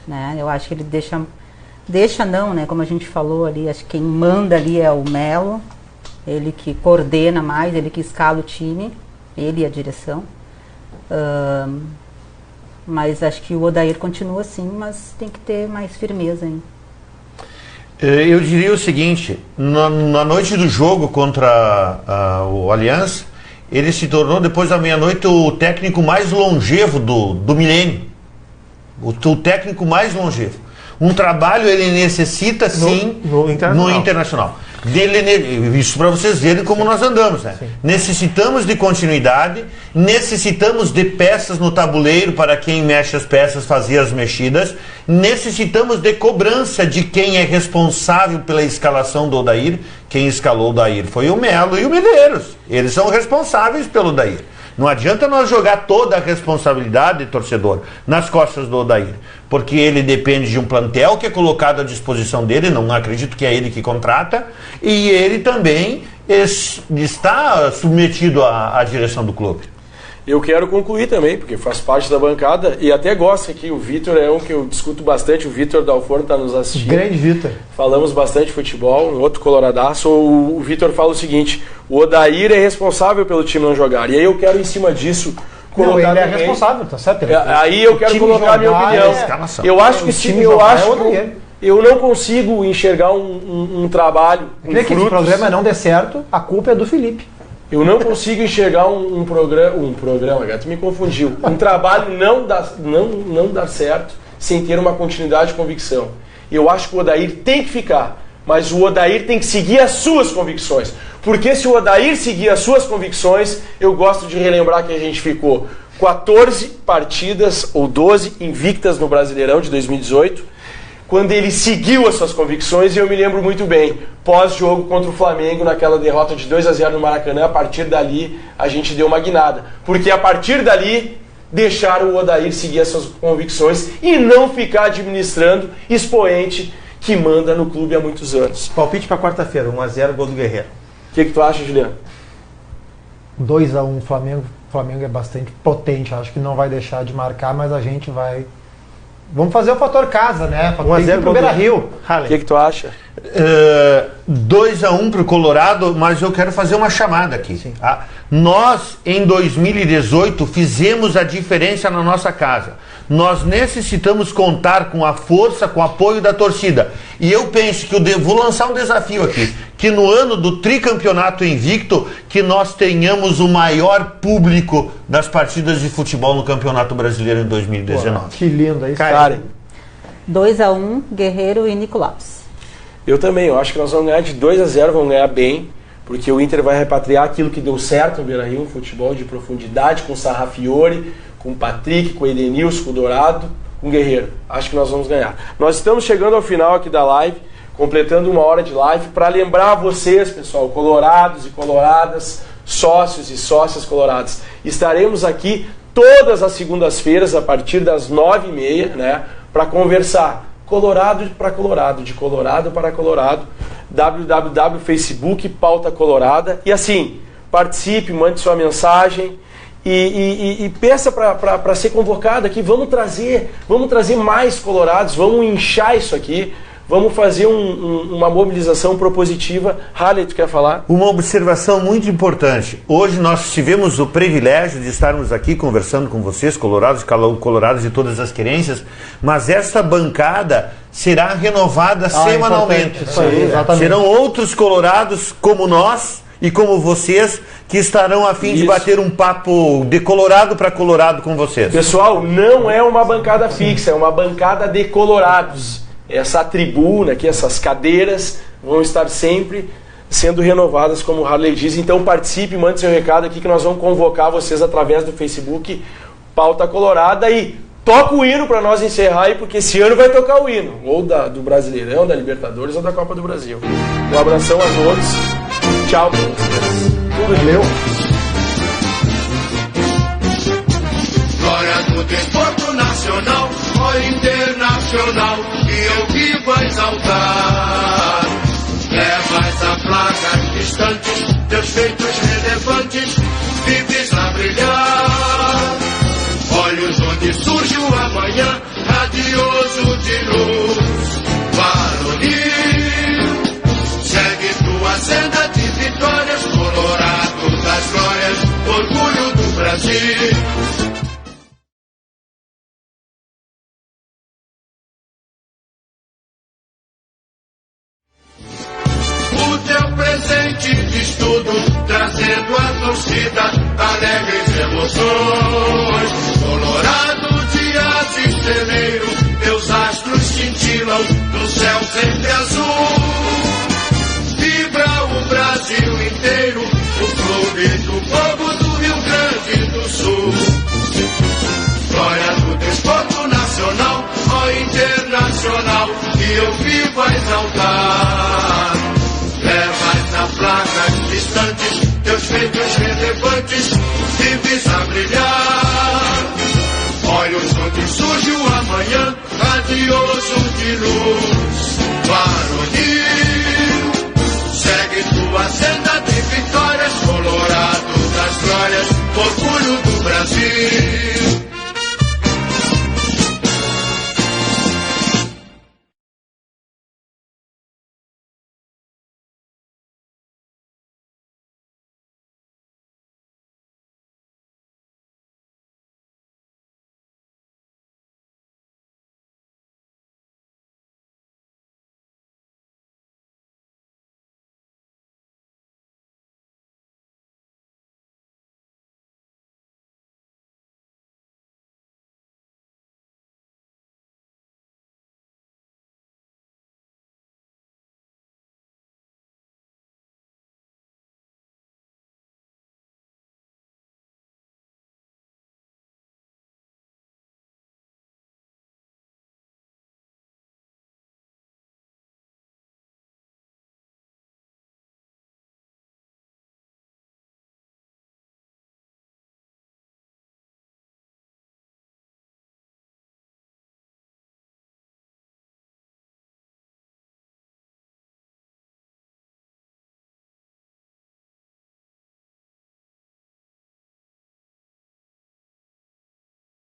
[SPEAKER 5] Né? Eu acho que ele deixa não, né? Como a gente falou ali, acho que quem manda ali é o Melo. Ele que coordena mais, ele que escala o time. Ele e a direção. Mas acho que o Odair continua assim, mas tem que ter mais firmeza ainda.
[SPEAKER 6] Eu diria o seguinte, na noite do jogo contra o Aliança, ele se tornou, depois da meia-noite, o técnico mais longevo do milênio. O técnico mais longevo. Um trabalho ele necessita, sim, no Internacional. Isso para vocês verem como nós andamos, né? Necessitamos de continuidade, necessitamos de peças no tabuleiro para quem mexe as peças fazer as mexidas, necessitamos de cobrança de quem é responsável pela escalação do Odair. Quem escalou o Odair foi o Melo e o Medeiros. Eles são responsáveis pelo Odair. Não adianta nós jogar toda a responsabilidade, torcedor, nas costas do Odair, porque ele depende de um plantel que é colocado à disposição dele, não acredito que é ele que contrata, e ele também está submetido à direção do clube.
[SPEAKER 2] Eu quero concluir também, porque faz parte da bancada, e até gosto aqui, o Vitor é um que eu discuto bastante, o Vitor Dalforno está nos assistindo.
[SPEAKER 3] Grande Vitor.
[SPEAKER 2] Falamos bastante de futebol, um outro coloradaço. O Vitor fala o seguinte, o Odair é responsável pelo time não jogar, e aí eu quero em cima disso colocar
[SPEAKER 3] ele é
[SPEAKER 2] também,
[SPEAKER 3] responsável, tá certo?
[SPEAKER 2] Aí eu quero colocar a minha opinião. Eu acho que o time eu não consigo enxergar um trabalho com
[SPEAKER 3] frutos. Que esse programa não dê certo, a culpa é do Felipe.
[SPEAKER 2] Eu não consigo enxergar um programa, tu me confundiu. Um trabalho não dar certo sem ter uma continuidade de convicção. Eu acho que o Odair tem que ficar, mas o Odair tem que seguir as suas convicções. Porque se o Odair seguir as suas convicções, eu gosto de relembrar que a gente ficou 14 partidas ou 12 invictas no Brasileirão de 2018, quando ele seguiu as suas convicções, e eu me lembro muito bem, pós-jogo contra o Flamengo, naquela derrota de 2-0 no Maracanã, a partir dali a gente deu uma guinada. Porque a partir dali, deixaram o Odair seguir as suas convicções e não ficar administrando expoente que manda no clube há muitos anos.
[SPEAKER 4] Palpite para quarta-feira, 1-0, gol do Guerreiro.
[SPEAKER 2] O que tu acha, Juliano?
[SPEAKER 3] 2-1, Flamengo. O Flamengo é bastante potente, acho que não vai deixar de marcar, mas a gente vai... Vamos fazer o fator casa, né?
[SPEAKER 4] 1-0
[SPEAKER 3] pro Beira-Rio.
[SPEAKER 2] O que tu acha?
[SPEAKER 6] 2-1 para o Colorado, mas eu quero fazer uma chamada aqui. Tá? Nós, em 2018, fizemos a diferença na nossa casa. Nós necessitamos contar com a força, com o apoio da torcida. E eu penso que vou lançar um desafio aqui, que no ano do tricampeonato invicto, que nós tenhamos o maior público das partidas de futebol no Campeonato Brasileiro em 2019.
[SPEAKER 3] Pô, que lindo aí,
[SPEAKER 2] Karen.
[SPEAKER 5] 2-1, Guerreiro e Nico Lopes.
[SPEAKER 2] Eu também, eu acho que nós vamos ganhar de 2-0, vamos ganhar bem, porque o Inter vai repatriar aquilo que deu certo no Beira-Rio, um futebol de profundidade, com o Sarrafiore, com o Patrick, com o Edenilson, com o Dourado, com o Guerreiro. Acho que nós vamos ganhar. Nós estamos chegando ao final aqui da live, completando 1 hora de live, para lembrar vocês, pessoal, colorados e coloradas, sócios e sócias coloradas. Estaremos aqui todas as segundas-feiras, a partir das 9h30, né, para conversar. Colorado para Colorado, de Colorado para Colorado, www.facebook, pauta colorada. E assim, participe, mande sua mensagem e peça para ser convocado aqui. Vamos trazer mais colorados, vamos inchar isso aqui. Vamos fazer uma mobilização propositiva. Harley, tu quer falar?
[SPEAKER 6] Uma observação muito importante. Hoje nós tivemos o privilégio de estarmos aqui conversando com vocês, colorados de todas as querências, mas esta bancada será renovada semanalmente.
[SPEAKER 3] Isso aí, exatamente.
[SPEAKER 6] Serão outros colorados como nós e como vocês que estarão a fim de bater um papo de colorado para colorado com vocês.
[SPEAKER 2] Pessoal, não é uma bancada fixa, é uma bancada de colorados. Essa tribuna aqui, essas cadeiras vão estar sempre sendo renovadas, como o Harley diz. Então participe, mande seu recado aqui que nós vamos convocar vocês através do Facebook Pauta Colorada e toca o hino para nós encerrar aí, porque esse ano vai tocar o hino, ou do Brasileirão, da Libertadores ou da Copa do Brasil. Um abração a todos. Tchau.
[SPEAKER 3] Tudo meu.
[SPEAKER 1] Glória do desporto nacional, ó internacional, que eu vivo a exaltar. Levas a placas distantes, teus feitos relevantes, vives a brilhar. Olhos onde surge o amanhã, radioso de luz, varonil. Segue tua senda de vitórias, Colorado das glórias, orgulho do Brasil. Diz tudo, trazendo a torcida, alegres emoções. Colorado, dia de estreleiro, teus astros cintilam no céu sempre azul. Vibra o Brasil inteiro, o clube do povo do Rio Grande do Sul. Glória do desporto nacional, ó internacional, que eu vivo a exaltar. Levas a placas distantes, teus feitos relevantes, vives a brilhar. Olhos onde surge o amanhã, radioso de luz, varonil. Segue tua senda de vitórias, Colorado das glórias, orgulho do Brasil.